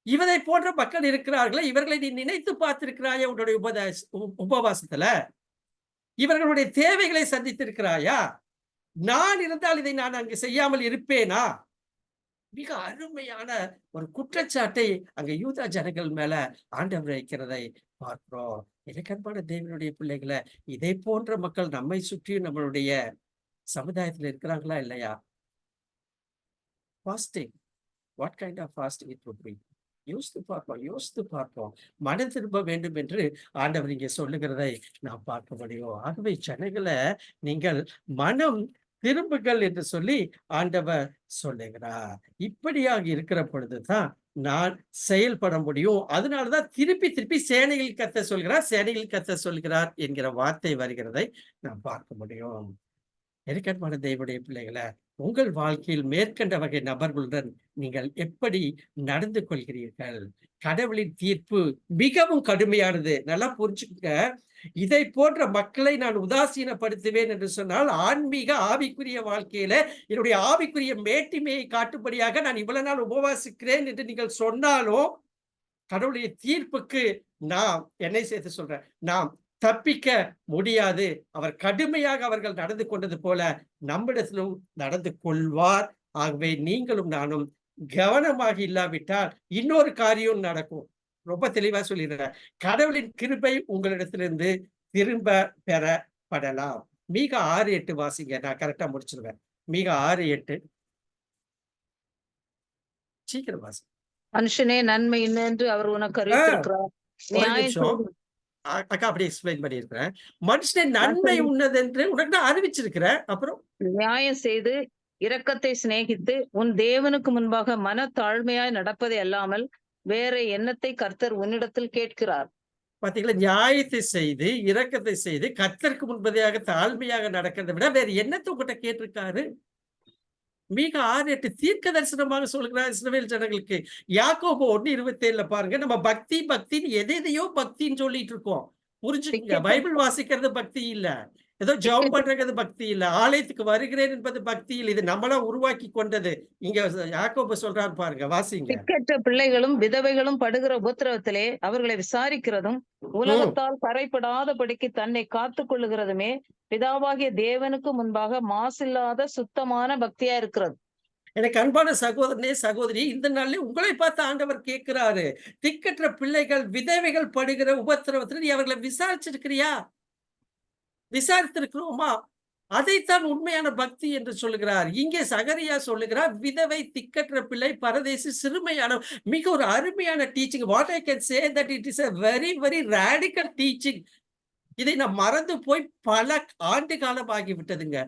இவரை போன்ற மக்கள் இருக்கிறார்களே, இவர்களை நீ நினைத்து பார்த்திருக்கிறாயா உன்னுடைய உபவாசத்துல? இவர்களுடைய தேவைகளை சந்தித்திருக்கிறாயா? நான் இருந்தால் இதை நான் அங்கு செய்யாமல் இருப்பேனா? மிக அருமையான ஒரு குற்றச்சாட்டை அங்க யூதா ஜனங்கள் மேல ஆண்டவர் வைக்கிறதை பார்க்கிறோம். இலக்கணமான தேவனுடைய பிள்ளைகளை, இதை போன்ற மக்கள் நம்மை சுற்றி நம்மளுடைய சமுதாயத்தில் இருக்கிறாங்களா இல்லையா? Fasting, what kind of fasting it would be? யோசித்து பார்ப்போம். மனம் திரும்ப வேண்டும் என்று ஆண்டவர் இங்கே சொல்லுகிறதை நாம் பார்க்க முடியும். ஆகவே ஜனங்களை, நீங்கள் மனம் திரும்புகள் என்று சொல்லி ஆண்டவர் சொல்லுகிறார். இப்படியாக இருக்கிற பொழுதுதான் நான் செயல்பட முடியும். அதனாலதான் திருப்பி சேனையில் கர்த்தர் சொல்கிறார், சேனையில் கர்த்தர் சொல்கிறார் என்கிற வார்த்தை வருகிறதை நாம் பார்க்க முடியும். நெருக்கமான தேவனுடைய பிள்ளைகளை, உங்கள் வாழ்க்கையில் மேற்கண்ட வகை நபர்களுடன் நீங்கள் எப்படி நடந்து கொள்கிறீர்கள்? கடவுளின் தீர்ப்பு மிகவும் கடுமையானது. நல்லா புரிஞ்சுக்க. இதை போன்ற மக்களை நான் உதாசீனப்படுத்துவேன் என்று சொன்னால், ஆன்மீக ஆவிக்குரிய வாழ்க்கையில என்னுடைய ஆவிக்குரிய மேட்டிமையை காட்டும்படியாக நான் இவ்வளவு நாள் உபவாசிக்கிறேன் என்று நீங்கள் சொன்னாலும், கடவுளுடைய தீர்ப்புக்கு நாம் என்னை சேர்த்து சொல்றேன், நாம் தப்பிக்க முடியாது. அவர் கடுமையாக அவர்கள் நடந்து கொண்டது போல நம்மிடத்திலும் நடந்து கொள்வார். ஆகவே நீங்களும் நானும் கவனமாக இல்லாவிட்டால் இன்னொரு காரியம் நடக்கும். ரொம்ப தெளிவா சொல்லிடுறேன். கடவுளின் கிருபை உங்களிடத்திலிருந்து திரும்ப பெறப்படலாம். மீகா 6:8 வாசிங்க. நான் கரெக்டா முடிச்சிருவேன். மீகா 6:8 சீக்கிரம் வாசி. மனுஷனே நன்மை என்று அவர் உனக்கு அறிவித்திருக்கிறார். அக்கா அப்படி எக்ஸ்பிளைன் பண்ணியிருக்கிறேன். மனுஷனே நன்மை உன்னது என்று உனக்கு நான் அறிவிச்சிருக்கிறேன். அப்புறம் நியாயம் செய்து இரக்கத்தை சிநேகித்து உன் தேவனுக்கு முன்பாக மன தாழ்மையாய் நடப்பதை அல்லாமல் வேற எண்ணத்தை கர்த்தர் உன்னிடத்தில் கேட்கிறார். பாத்தீங்களா? நியாயத்தை செய்து இரக்கத்தை செய்து கர்த்தருக்கு முன்பதையாக தாழ்மையாக நடக்கிறதை விட வேற என்னத்தை உங்ககிட்ட கேட்டிருக்காரு? மீகா 6:8 தீர்க்க தரிசனமாக சொல்கிறார் இஸ்ரவேல் ஜனங்களுக்கு. யாக்கோபு 1:27 பாருங்க. நம்ம பக்தின்னு எதையோ பக்தின்னு சொல்லிட்டு இருக்கோம். புரிஞ்சுக்கங்க. பைபிள் வாசிக்கிறது பக்தி இல்ல, ஏதோ ஜெபம் பண்றது பக்தி இல்ல, ஆலயத்துக்கு வருகிறேன் என்பது பக்தி இல்ல. இது நம்மளா உருவாக்கி கொண்டது. இங்க யாக்கோபு சொல்றாரு பாருங்க, வாசிங்க. திக்கற்ற பிள்ளைகளும் விதவைகளும் படுகிற உபத்திரவத்திலே அவர்களை விசாரிக்கிறதும் உலகத்தால் கரைப்படாதபடிக்கு தன்னை காத்துக் கொள்ளுகிறதுமே பிதாவாகிய தேவனுக்கு முன்பாக மாசில்லாத சுத்தமான பக்தியா இருக்கிறது. எனக்கு அன்பான சகோதரனே, சகோதரி, இந்த நாள்ல உங்களை பார்த்து ஆண்டவர் கேட்கிறாரு, திக்கற்ற பிள்ளைகள் விதவைகள் படுகிற உபத்திரவத்தில் நீ அவர்களை விசாரிச்சிருக்கிறியா? விசாரித்திருக்கிறோமா? அதைத்தான் உண்மையான பக்தி என்று சொல்லுகிறார். இங்கே சகரியா சொல்லுகிறார், விதவை, திக்கற்ற பிள்ளை, பரதேசி, சிறுமையான. மிக ஒரு அருமையான teaching. What I can say that it is a very very radical teaching. இதை நான் மறந்து போய் பல ஆண்டு காலம் ஆகிவிட்டதுங்க.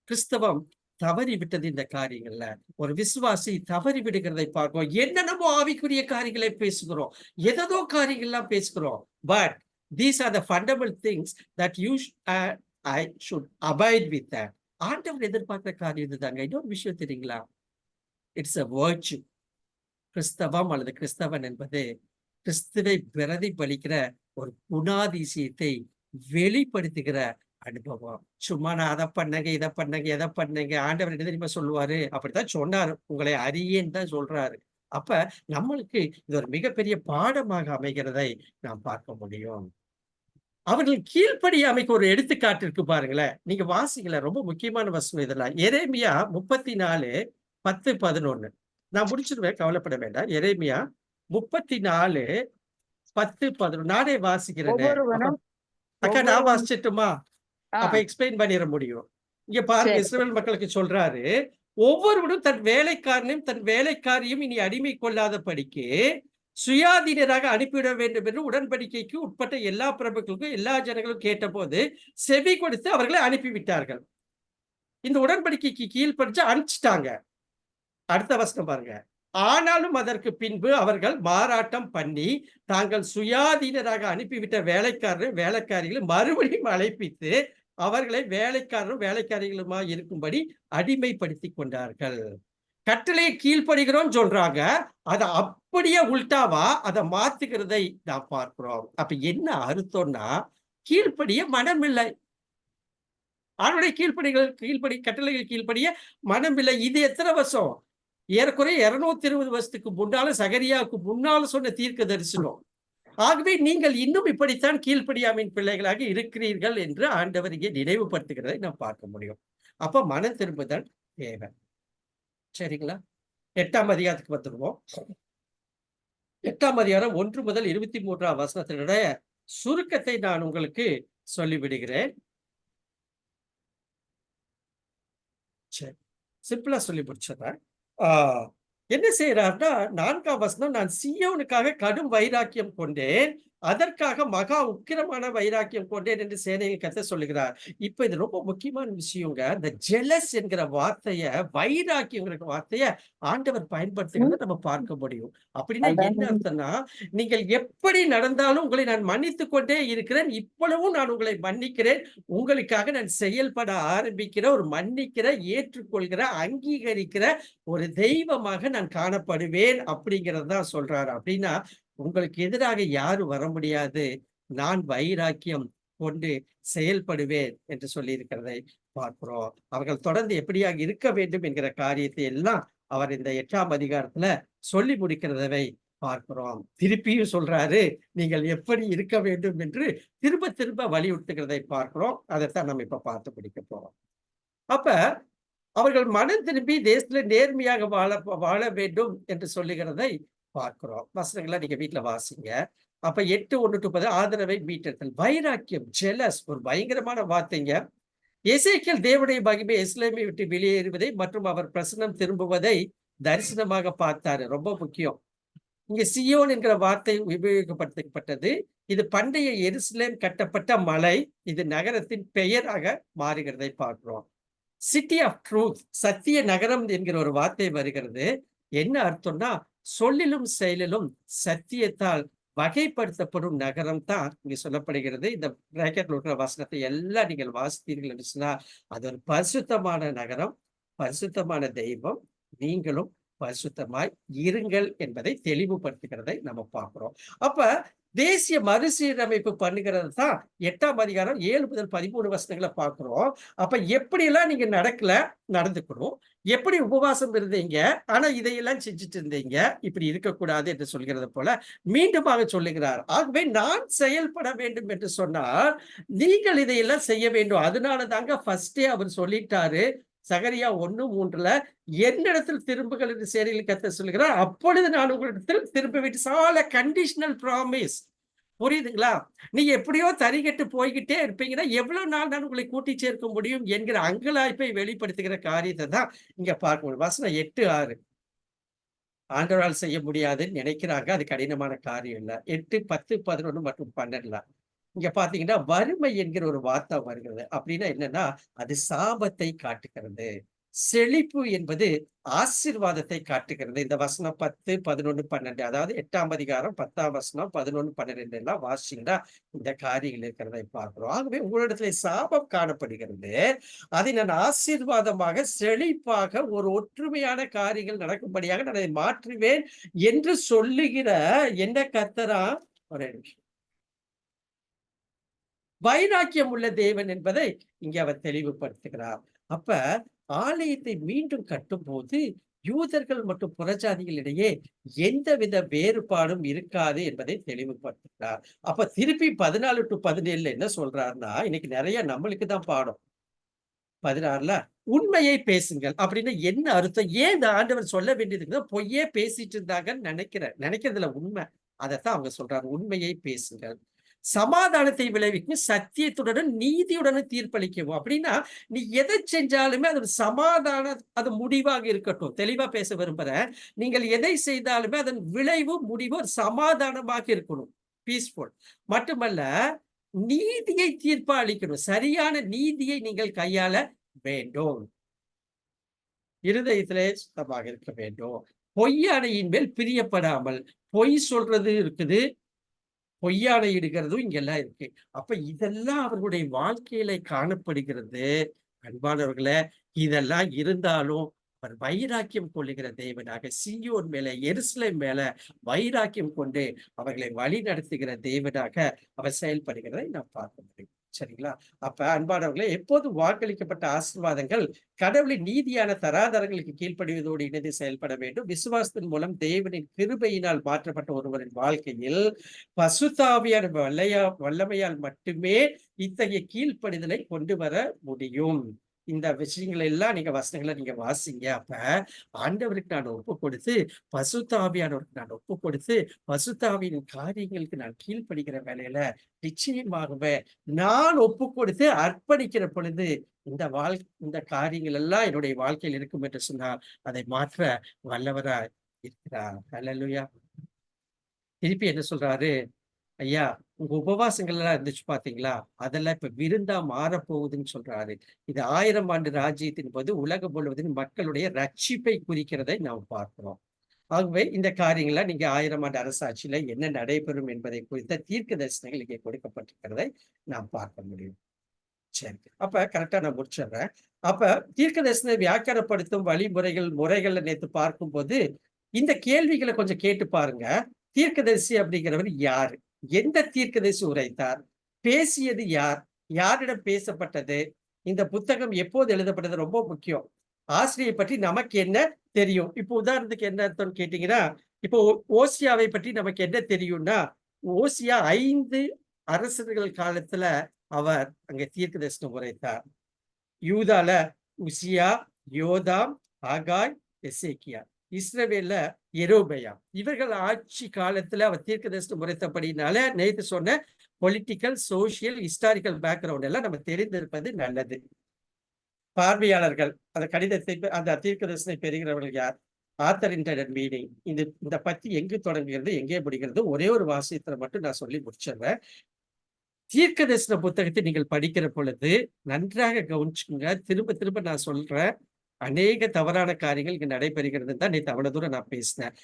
கிறிஸ்தவம் தவறி விட்டது இந்த காரியங்கள்ல. ஒரு விசுவாசி தவறி விடுகிறதை பார்க்கிறோம். என்னென்னமோ ஆவிக்குரிய காரியங்களை பேசுகிறோம், எதோ காரியங்கள்லாம் பேசுகிறோம். But these are the fundamental things that you I should abide with that. ஆண்டவர் எதிர்பார்க்கிற காரியம் இதுதாங்க. இன்னொரு விஷயம் தெரியுங்களா? It's a virtue. கிறிஸ்தவம் அல்லது கிறிஸ்தவன் என்பது கிறிஸ்துவை பிரதிபலிக்கிற ஒரு குணாதிசயத்தை வெளிப்படுத்துகிற அனுபவம். சும்மா நான் அதை பண்ணேங்க, இதை பண்ணேங்க, எதை பண்ணேங்க. ஆண்டவர் என்ன தெரியுமா சொல்லுவாரு? அப்படித்தான் சொன்னாரு. உங்களை அறியேன்னு தான் சொல்றாரு. அப்ப நம்மளுக்கு இது ஒரு மிகப்பெரிய பாடமாக அமைகிறதை நாம் பார்க்க முடியும். அவர்கள் கீழ்ப்படியாமைக்கு ஒரு எடுத்துக்காட்டு இருக்கு பாருங்களேன். நீங்க வாசிக்கல, ரொம்ப முக்கியமான வசனம் இதெல்லாம். எரேமியா 34 10, 11. நான் முடிச்சிருவேன், கவலைப்பட வேண்டாம். எரேமியா 34 10, 11. நானே வாசிக்கிறேனே. ஒவ்வொருவனும் அக்கா நான் ஒவ்வொருவன் வாசிச்சட்டுமா? அப்ப எக்ஸ்பிளைன் பண்ணிட முடியும். இங்க பாருங்க, சரி. இஸ்ரவேல் மக்களுக்கு சொல்றாரு, ஒவ்வொருவனும் தன் வேலைக்காரனையும் தன் வேலைக்காரியும் இனி அடிமை கொள்ளாதபடிக்கு சுயாதீனராக அனுப்பிவிட வேண்டும் என்று உடன்படிக்கைக்கு உட்பட்ட எல்லா பிரபுக்களுக்கும் எல்லா ஜனங்களும் கேட்டபோது செவி கொடுத்து அவர்களை அனுப்பிவிட்டார்கள். இந்த உடன்படிக்கைக்கு கீழ்ப்படிச்சு அனுப்பிச்சிட்டாங்க. அடுத்த வசனம் பாருங்க. ஆனாலும் அதற்கு பின்பு அவர்கள் மாறாட்டம் பண்ணி தாங்கள் சுயாதீனராக அனுப்பிவிட்ட வேலைக்காரரும் வேலைக்காரிகளை மறுபடியும் அழைப்பித்து அவர்களை வேலைக்காரரும் வேலைக்காரிகளுமாய் இருக்கும்படி அடிமைப்படுத்தி கொண்டார்கள். கட்டளையை கீழ்ப்படுகிறோம் சொல்றாங்க, அதை அப்படியே உல்டாவா அதை மாத்துகிறதை நாம் பார்க்கிறோம். அப்ப என்ன அர்த்தம்னா, கீழ்ப்படிய மனமில்லை. அவருடைய கீழ்ப்படி கட்டளைகள் கீழ்ப்படிய மனமில்லை. இது எத்தனை வருஷம்? ஏறக்குறைய 220 வருஷத்துக்கு முன்னால, சகரியாவுக்கு முன்னால சொன்ன தீர்க்க தரிசனம். ஆகவே நீங்கள் இன்னும் இப்படித்தான் கீழ்ப்படியாமையின் பிள்ளைகளாக இருக்கிறீர்கள் என்று ஆண்டவர் இங்கே நினைவுபடுத்துகிறதை நாம் பார்க்க முடியும். அப்ப மனம் திரும்புதல் தேவை. சரிங்களா? 8ஆம் அதிகாரத்துக்கு வந்துருவோம். 8ஆம் அதிகாரம் 1 முதல் 23ஆம் வசனத்தினுடைய சுருக்கத்தை நான் உங்களுக்கு சொல்லிவிடுகிறேன். சரி, சிம்பிளா சொல்லி முடிச்சிடுறேன். என்ன செய்யறாருன்னா, 4ஆம் வசனம், நான் சீயோனுக்காக கடும் வைராக்கியம் கொண்டேன், அதற்காக மகா உக்கிரமான வைராக்கியம் கொண்டேன் என்று சேனையை கர்த்தர் சொல்லுகிறார். இப்ப இது ரொம்ப முக்கியமான விஷயங்க. இந்த ஜெலஸ் என்கிற வார்த்தைய, வைராக்கியங்கிற வார்த்தைய ஆண்டவர் பயன்படுத்துகிறத நம்ம பார்க்க முடியும். அப்படின்னா என்ன அர்த்தம்னா, நீங்கள் எப்படி நடந்தாலும் உங்களை நான் மன்னித்துக் கொண்டே இருக்கிறேன், இப்பொழுதும் நான் உங்களை மன்னிக்கிறேன், உங்களுக்காக நான் செயல்பட ஆரம்பிக்கிற ஒரு மன்னிக்கிற, ஏற்றுக்கொள்கிற, அங்கீகரிக்கிற ஒரு தெய்வமாக நான் காணப்படுவேன் அப்படிங்கிறதான் சொல்றாரு. அப்படின்னா உங்களுக்கு எதிராக யாரும் வர முடியாது, நான் வைராக்கியம் கொண்டு செயல்படுவேன் என்று சொல்லி இருக்கிறதை பார்க்கிறோம். அவர்கள் தொடர்ந்து எப்படியாக இருக்க வேண்டும் என்கிற காரியத்தை எல்லாம் அவர் இந்த 8ஆம் அதிகாரத்துல சொல்லி முடிக்கிறதை பார்க்கிறோம். திருப்பியும் சொல்றாரு, நீங்கள் எப்படி இருக்க வேண்டும் என்று திரும்ப திரும்ப வலியுறுத்துகிறதை பார்க்கிறோம். அதைத்தான் நம்ம இப்ப பார்த்து பிடிக்க போறோம். அப்ப அவர்கள் மனம் திரும்பி தேசத்துல நேர்மையாக வாழ வேண்டும் என்று சொல்லுகிறதை பார்க்கிறோம். வசனங்களை நீங்க வீட்டுல வாசிங்க. அப்ப 8:1-10 ஆதரவை மீட்டெடுத்தல். வைராக்கியம், ஜெலஸ், ஒரு பயங்கரமான வார்த்தைங்க. எசேக்கியேல் தேவனுடைய மகிமை எருசலேமை விட்டு வெளியேறுவதை மற்றும் அவர் பிரசன்னம் திரும்புவதை தரிசனமாக பார்த்தாரு. ரொம்ப முக்கியம். இங்க சியோன் என்கிற வார்த்தை உபயோகப்படுத்தப்பட்டது. இது பண்டைய எருசலேம் கட்டப்பட்ட மலை. இது நகரத்தின் பெயராக மாறுகிறதை பார்க்கிறோம். சிட்டி ஆஃப் ட்ரூத், சத்திய நகரம் என்கிற ஒரு வார்த்தை வருகிறது. என்ன அர்த்தம்னா, சொல்லிலும் செயலிலும் சத்தியத்தால் வகைப்படுத்தப்படும் நகரம் தான் இங்க சொல்லப்படுகிறது. இந்த பிராக்கெட்ல இருக்கிற வசனத்தை எல்லாம் நீங்கள் வாசித்தீர்கள் என்று சொன்னா, அது ஒரு பரிசுத்தமான நகரம், பரிசுத்தமான தெய்வம், நீங்களும் பரிசுத்தமாய் இருங்கள் என்பதை தெளிவுபடுத்துகிறதை நம்ம பார்க்கிறோம். அப்ப தேசிய மறுசீரமைப்பு பண்ணுகிறது தான் 8ஆம் அதிகாரம் 7 முதல் 13 வசனங்களை பார்க்கிறோம். அப்ப எப்படியெல்லாம் நீங்க நடந்துக்கணும், எப்படி உபவாசம் இருந்தீங்க, ஆனா இதையெல்லாம் செஞ்சுட்டு இருந்தீங்க, இப்படி இருக்கக்கூடாது என்று சொல்கிறது போல மீண்டுமாக சொல்லுகிறார். ஆகவே நான் செயல்பட வேண்டும் என்று சொன்னால் நீங்கள் இதையெல்லாம் செய்ய வேண்டும். அதனால தாங்க ஃபர்ஸ்டே அவர் சொல்லிட்டாரு, சகரியா 1:3 என்னிடத்தில் திரும்புகள் என்று சேனையில் கர்த்தர் சொல்லுகிறார், அப்பொழுது நான் உங்களிடத்தில் திரும்ப ஆல் கண்டிஷனல் ப்ராமிஸ். புரியுதுங்களா? நீ எப்படியோ தரிகட்டு போய்கிட்டே இருப்பீங்கன்னா எவ்வளவு நாள் நான் உங்களை கூட்டி சேர்க்க முடியும் என்கிற அங்கலாய்ப்பை வெளிப்படுத்துகிற காரியத்தை தான் இங்க பார்க்க முடியும். வசனம் 8:6 ஆண்டவரால் செய்ய முடியாதுன்னு நினைக்கிறாங்க, அது கடினமான காரியம் இல்ல. 8, 10, 11 மற்றும் 12 இங்க பாத்தீங்கன்னா வறுமை என்கிற ஒரு வார்த்தை வருகிறது. அப்படின்னா என்னன்னா, அது சாபத்தை காட்டுகிறது. செழிப்பு என்பது ஆசீர்வாதத்தை காட்டுகிறது. இந்த வசனம் 10, 11, 12, அதாவது 8ஆம் அதிகாரம் 10ஆம் வசனம் 11, 12 எல்லாம் வாசிங்கன்னா இந்த காரியங்கள் இருக்கிறதை பார்க்கிறோம். ஆகவே உங்களிடத்துல சாபம் காணப்படுகிறது, அதை நான் ஆசீர்வாதமாக, செழிப்பாக, ஒரு ஒற்றுமையான காரியங்கள் நடக்கும்படியாக நான் அதை மாற்றுவேன் என்று சொல்லுகிற என்ன கர்த்தரா? ஒரு நிமிஷம். வைராக்கியம் உள்ள தேவன் என்பதை இங்கே அவர் தெளிவுபடுத்துகிறார். அப்ப ஆலயத்தை மீண்டும் கட்டும் போது யூதர்கள் மற்றும் புறஜாதிகளிடையே எந்தவித வேறுபாடும் இருக்காது என்பதை தெளிவுபடுத்துகிறார். அப்ப திருப்பி 14 to 17 என்ன சொல்றாருன்னா, இன்னைக்கு நிறைய நம்மளுக்கு தான் பாடம். 16ல உண்மையை பேசுங்கள் அப்படின்னு என்ன அர்த்தம்? ஏன் இந்த ஆண்டவர் சொல்ல வேண்டியது பொய்யே பேசிட்டு இருந்தாங்கன்னு நினைக்கிறதுல உண்மை. அதைத்தான் அவங்க சொல்றாங்க, உண்மையை பேசுங்கள், சமாதானத்தை விளைவிக்கும், சத்தியத்துடனும் நீதியுடனும் தீர்ப்பளிக்கவும். அப்படின்னா நீ எதை செஞ்சாலுமே அது சமாதான அது முடிவாக இருக்கட்டும். தெளிவா பேச விரும்புறேன். நீங்கள் எதை செய்தாலுமே அதன் விளைவு முடிவு ஒரு சமாதானமாக இருக்கணும், பீஸ்ஃபுல். மட்டுமல்ல, நீதியை தீர்ப்பா அளிக்கணும். சரியான நீதியை நீங்கள் கையாள வேண்டும். இருதயத்திலே சுத்தமாக இருக்க வேண்டும். பொய்யானையின் மேல் பிரியப்படாமல், பொய் சொல்றது இருக்குது, பொய்யானை இடுகிறதும் இங்கெல்லாம் இருக்கு. அப்ப இதெல்லாம் அவர்களுடைய வாழ்க்கையில காணப்படுகிறது. அன்பானவர்களே, இதெல்லாம் இருந்தாலும் அவர் வைராக்கியம் கொள்ளுகிற தேவனாக, சீயோன் மேல, எருசலேம் மேல வைராக்கியம் கொண்டு அவர்களை வழி நடத்துகிற தேவனாக அவர் செயல்படுகிறதை நாம் பார்க்க முடியும். சரிங்களா? அப்ப அன்பானவர்களே, எப்போது வாக்களிக்கப்பட்ட ஆசீர்வாதங்கள் கடவுளின் நீதியான தராதரங்களுக்கு கீழ்ப்படிவதோடு இணைந்து செயல்பட வேண்டும். விசுவாசத்தின் மூலம் தேவனின் கிருபையினால் மாற்றப்பட்ட ஒருவரின் வாழ்க்கையில் பசுத்தாவியான வல்லமையால் மட்டுமே இத்தகைய கீழ்ப்படிதலை கொண்டு வர முடியும். இந்த விஷயங்களை எல்லாம் நீங்க வசனங்களை நீங்க வாசிங்க. அப்ப ஆண்டவருக்கு நான் ஒப்பு கொடுத்து, பசுத்தாவியானவருக்கு நான் ஒப்பு கொடுத்து, பசுத்தாவியின் காரியங்களுக்கு நான் கீழ்ப்படுகிற வேலையில நிச்சயமாகவே நான் ஒப்பு கொடுத்து அர்ப்பணிக்கிற பொழுது இந்த காரியங்கள் எல்லாம் என்னுடைய வாழ்க்கையில் இருக்கும் என்று சொன்னால் அதை மாற்ற வல்லவராய் இருக்கிறார். அல்லேலூயா. திருப்பி என்ன சொல்றாரு? ஐயா, உங்க உபவாசங்கள் எல்லாம் இருந்துச்சு பாத்தீங்களா, அதெல்லாம் இப்ப விருந்தா மாறப்போகுதுன்னு சொல்றாரு. இது 1000 ஆண்டு ராஜ்யத்தின் போது உலகம் முழுவதும் மக்களுடைய ரட்சிப்பை குறிக்கிறதை நாம் பார்க்கிறோம். ஆகவே இந்த காரியங்களை நீங்க 1000 ஆண்டு அரசாட்சியில என்ன நடைபெறும் என்பதை குறித்த தீர்க்க தரிசனங்கள் இங்கே கொடுக்கப்பட்டிருக்கிறதை நாம் பார்க்க முடியும். சரி, அப்ப கரெக்டா நான் முடிச்சிடுறேன். அப்ப தீர்க்க தரிசன வியாக்கியானப்படுத்தும் முறைகள்ல நேத்து பார்க்கும்போது இந்த கேள்விகளை கொஞ்சம் கேட்டு பாருங்க. தீர்க்கதரிசி அப்படிங்கிறவர் யாரு? எந்த தீர்க்கதரிசி உரைத்தார்? பேசியது யார்? யாரிடம் பேசப்பட்டது? இந்த புத்தகம் எப்போது எழுதப்பட்டது? ரொம்ப முக்கியம். ஆசிரியை பற்றி நமக்கு என்ன தெரியும்? இப்போ உதாரணத்துக்கு என்ன அர்த்தம்னு கேட்டீங்கன்னா, இப்போ ஓசியாவை பற்றி நமக்கு என்ன தெரியும்னா, ஓசியா 5 அரசர்கள் காலத்துல அவர் அங்க தீர்க்க தரிசனம் உரைத்தார். யூதால உசியா, யோதாம், ஆகாய், எசேக்கியா. இஸ்ரவேல்ல எரோபெயாம். இவர்கள் ஆட்சி காலத்துல அவர் தீர்க்க தரிசனம் உரைத்தபடினால நேற்று சொன்ன பொலிட்டிக்கல், சோசியல், ஹிஸ்டாரிக்கல் பேக்ரவுண்ட் எல்லாம் நம்ம தெரிந்திருப்பது நல்லது. பார்வையாளர்கள் அந்த கடிதத்தை அந்த தீர்க்க தரிசனை பெறுகிறவர்கள் யார்? Author intended meaning. இந்த பத்தி எங்கு தொடங்குகிறது, எங்கே முடிகிறது? ஒரே ஒரு வாசியத்தை மட்டும் நான் சொல்லி முடிச்சிடுறேன். தீர்க்க தரிசன புத்தகத்தை நீங்கள் படிக்கிற பொழுது நன்றாக கவனிச்சுக்கோங்க. திரும்ப திரும்ப நான் சொல்றேன், அநேக தவறான காரியங்கள் இங்க நடைபெறுகிறது தான் நேற்று அவ்வளவு தூரம் நான் பேசினேன்.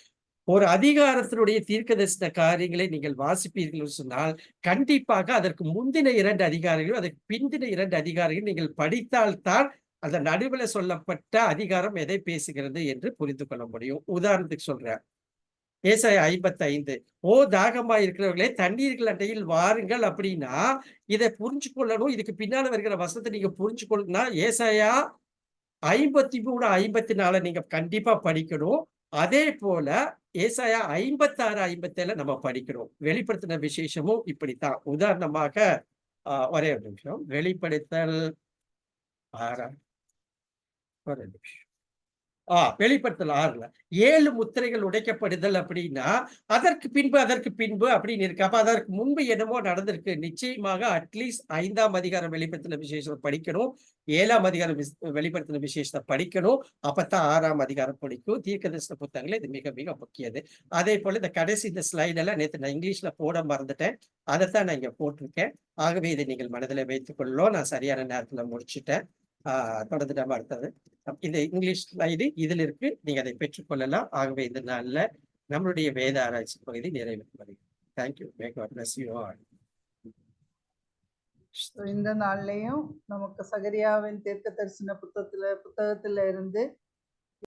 ஒரு அதிகாரத்தினுடைய தீர்க்க தரிசன காரியங்களை நீங்கள் வாசிப்பீர்கள் சொன்னால் கண்டிப்பாக அதற்கு முந்தின 2 அதிகாரங்களும் அதற்கு பிந்தின 2 அதிகாரங்களும் நீங்கள் படித்தால்தான் அந்த நடுவில் சொல்லப்பட்ட அதிகாரம் எதை பேசுகிறது என்று புரிந்து கொள்ள முடியும். உதாரணத்துக்கு சொல்றேன், ஏசாயா 55, ஓ தாகமா இருக்கிறவர்களே தண்ணீர்கள் அண்டையில் வாருங்கள். அப்படின்னா இதை புரிஞ்சு கொள்ளணும். இதுக்கு பின்னால வருகிற வசனத்தை நீங்க புரிஞ்சு கொள்ளணும்னா ஏசாயா 53, 54 நீங்க கண்டிப்பா படிக்கணும். அதே போல ஏசாயா 56, 57 நம்ம படிக்கணும். வெளிப்படுத்தின விசேஷமும் இப்படித்தான். உதாரணமாக ஒரே ஒரு நிமிஷம், வெளிப்படுத்தல் 6, ஒரு நிமிஷம், வெளிப்படுத்தல் 6ல 7 முத்திரைகள் உடைக்கப்படுதல் அப்படின்னா அதற்கு பின்பு அப்படின்னு இருக்கு. அப்ப அதற்கு முன்பு என்னமோ நடந்திருக்கு. நிச்சயமாக அட்லீஸ்ட் 5ஆம் அதிகாரம் வெளிப்படுத்தின விசேஷத்தை படிக்கணும், 7ஆம் அதிகாரம் வெளிப்படுத்தின விசேஷத்தை படிக்கணும். அப்பத்தான் 6ஆம் அதிகாரம் படிக்கும். தீர்க்க தரிசன புத்தகங்கள் இது மிக மிக முக்கியது. அதே போல இந்த கடைசி இந்த ஸ்லைட் எல்லாம் நேற்று நான் இங்கிலீஷ்ல போட மறந்துட்டேன், அதைத்தான் நான் இங்க போட்டிருக்கேன். ஆகவே இதை நீங்கள் மனதில் வைத்துக் கொள்ளலாம். நான் சரியான நேரத்துல முடிச்சுட்டேன். தொடர்ந்து நம்ம அடுத்தது இந்த இங்கிலீஷ் ஸ்லைடு இதில் இருக்கு, நீங்க அதை பெற்றுக்கொள்ளலாம். ஆகவே இந்த நாள்ல நம்மளுடைய வேத ஆராய்ச்சி பகுதி நிறைவேற்று வருகிறது. Thank you. May God bless you all. இந்த நாள்லயும் நமக்கு சகரியாவின் தீர்க்க தரிசன புத்தகத்துல இருந்து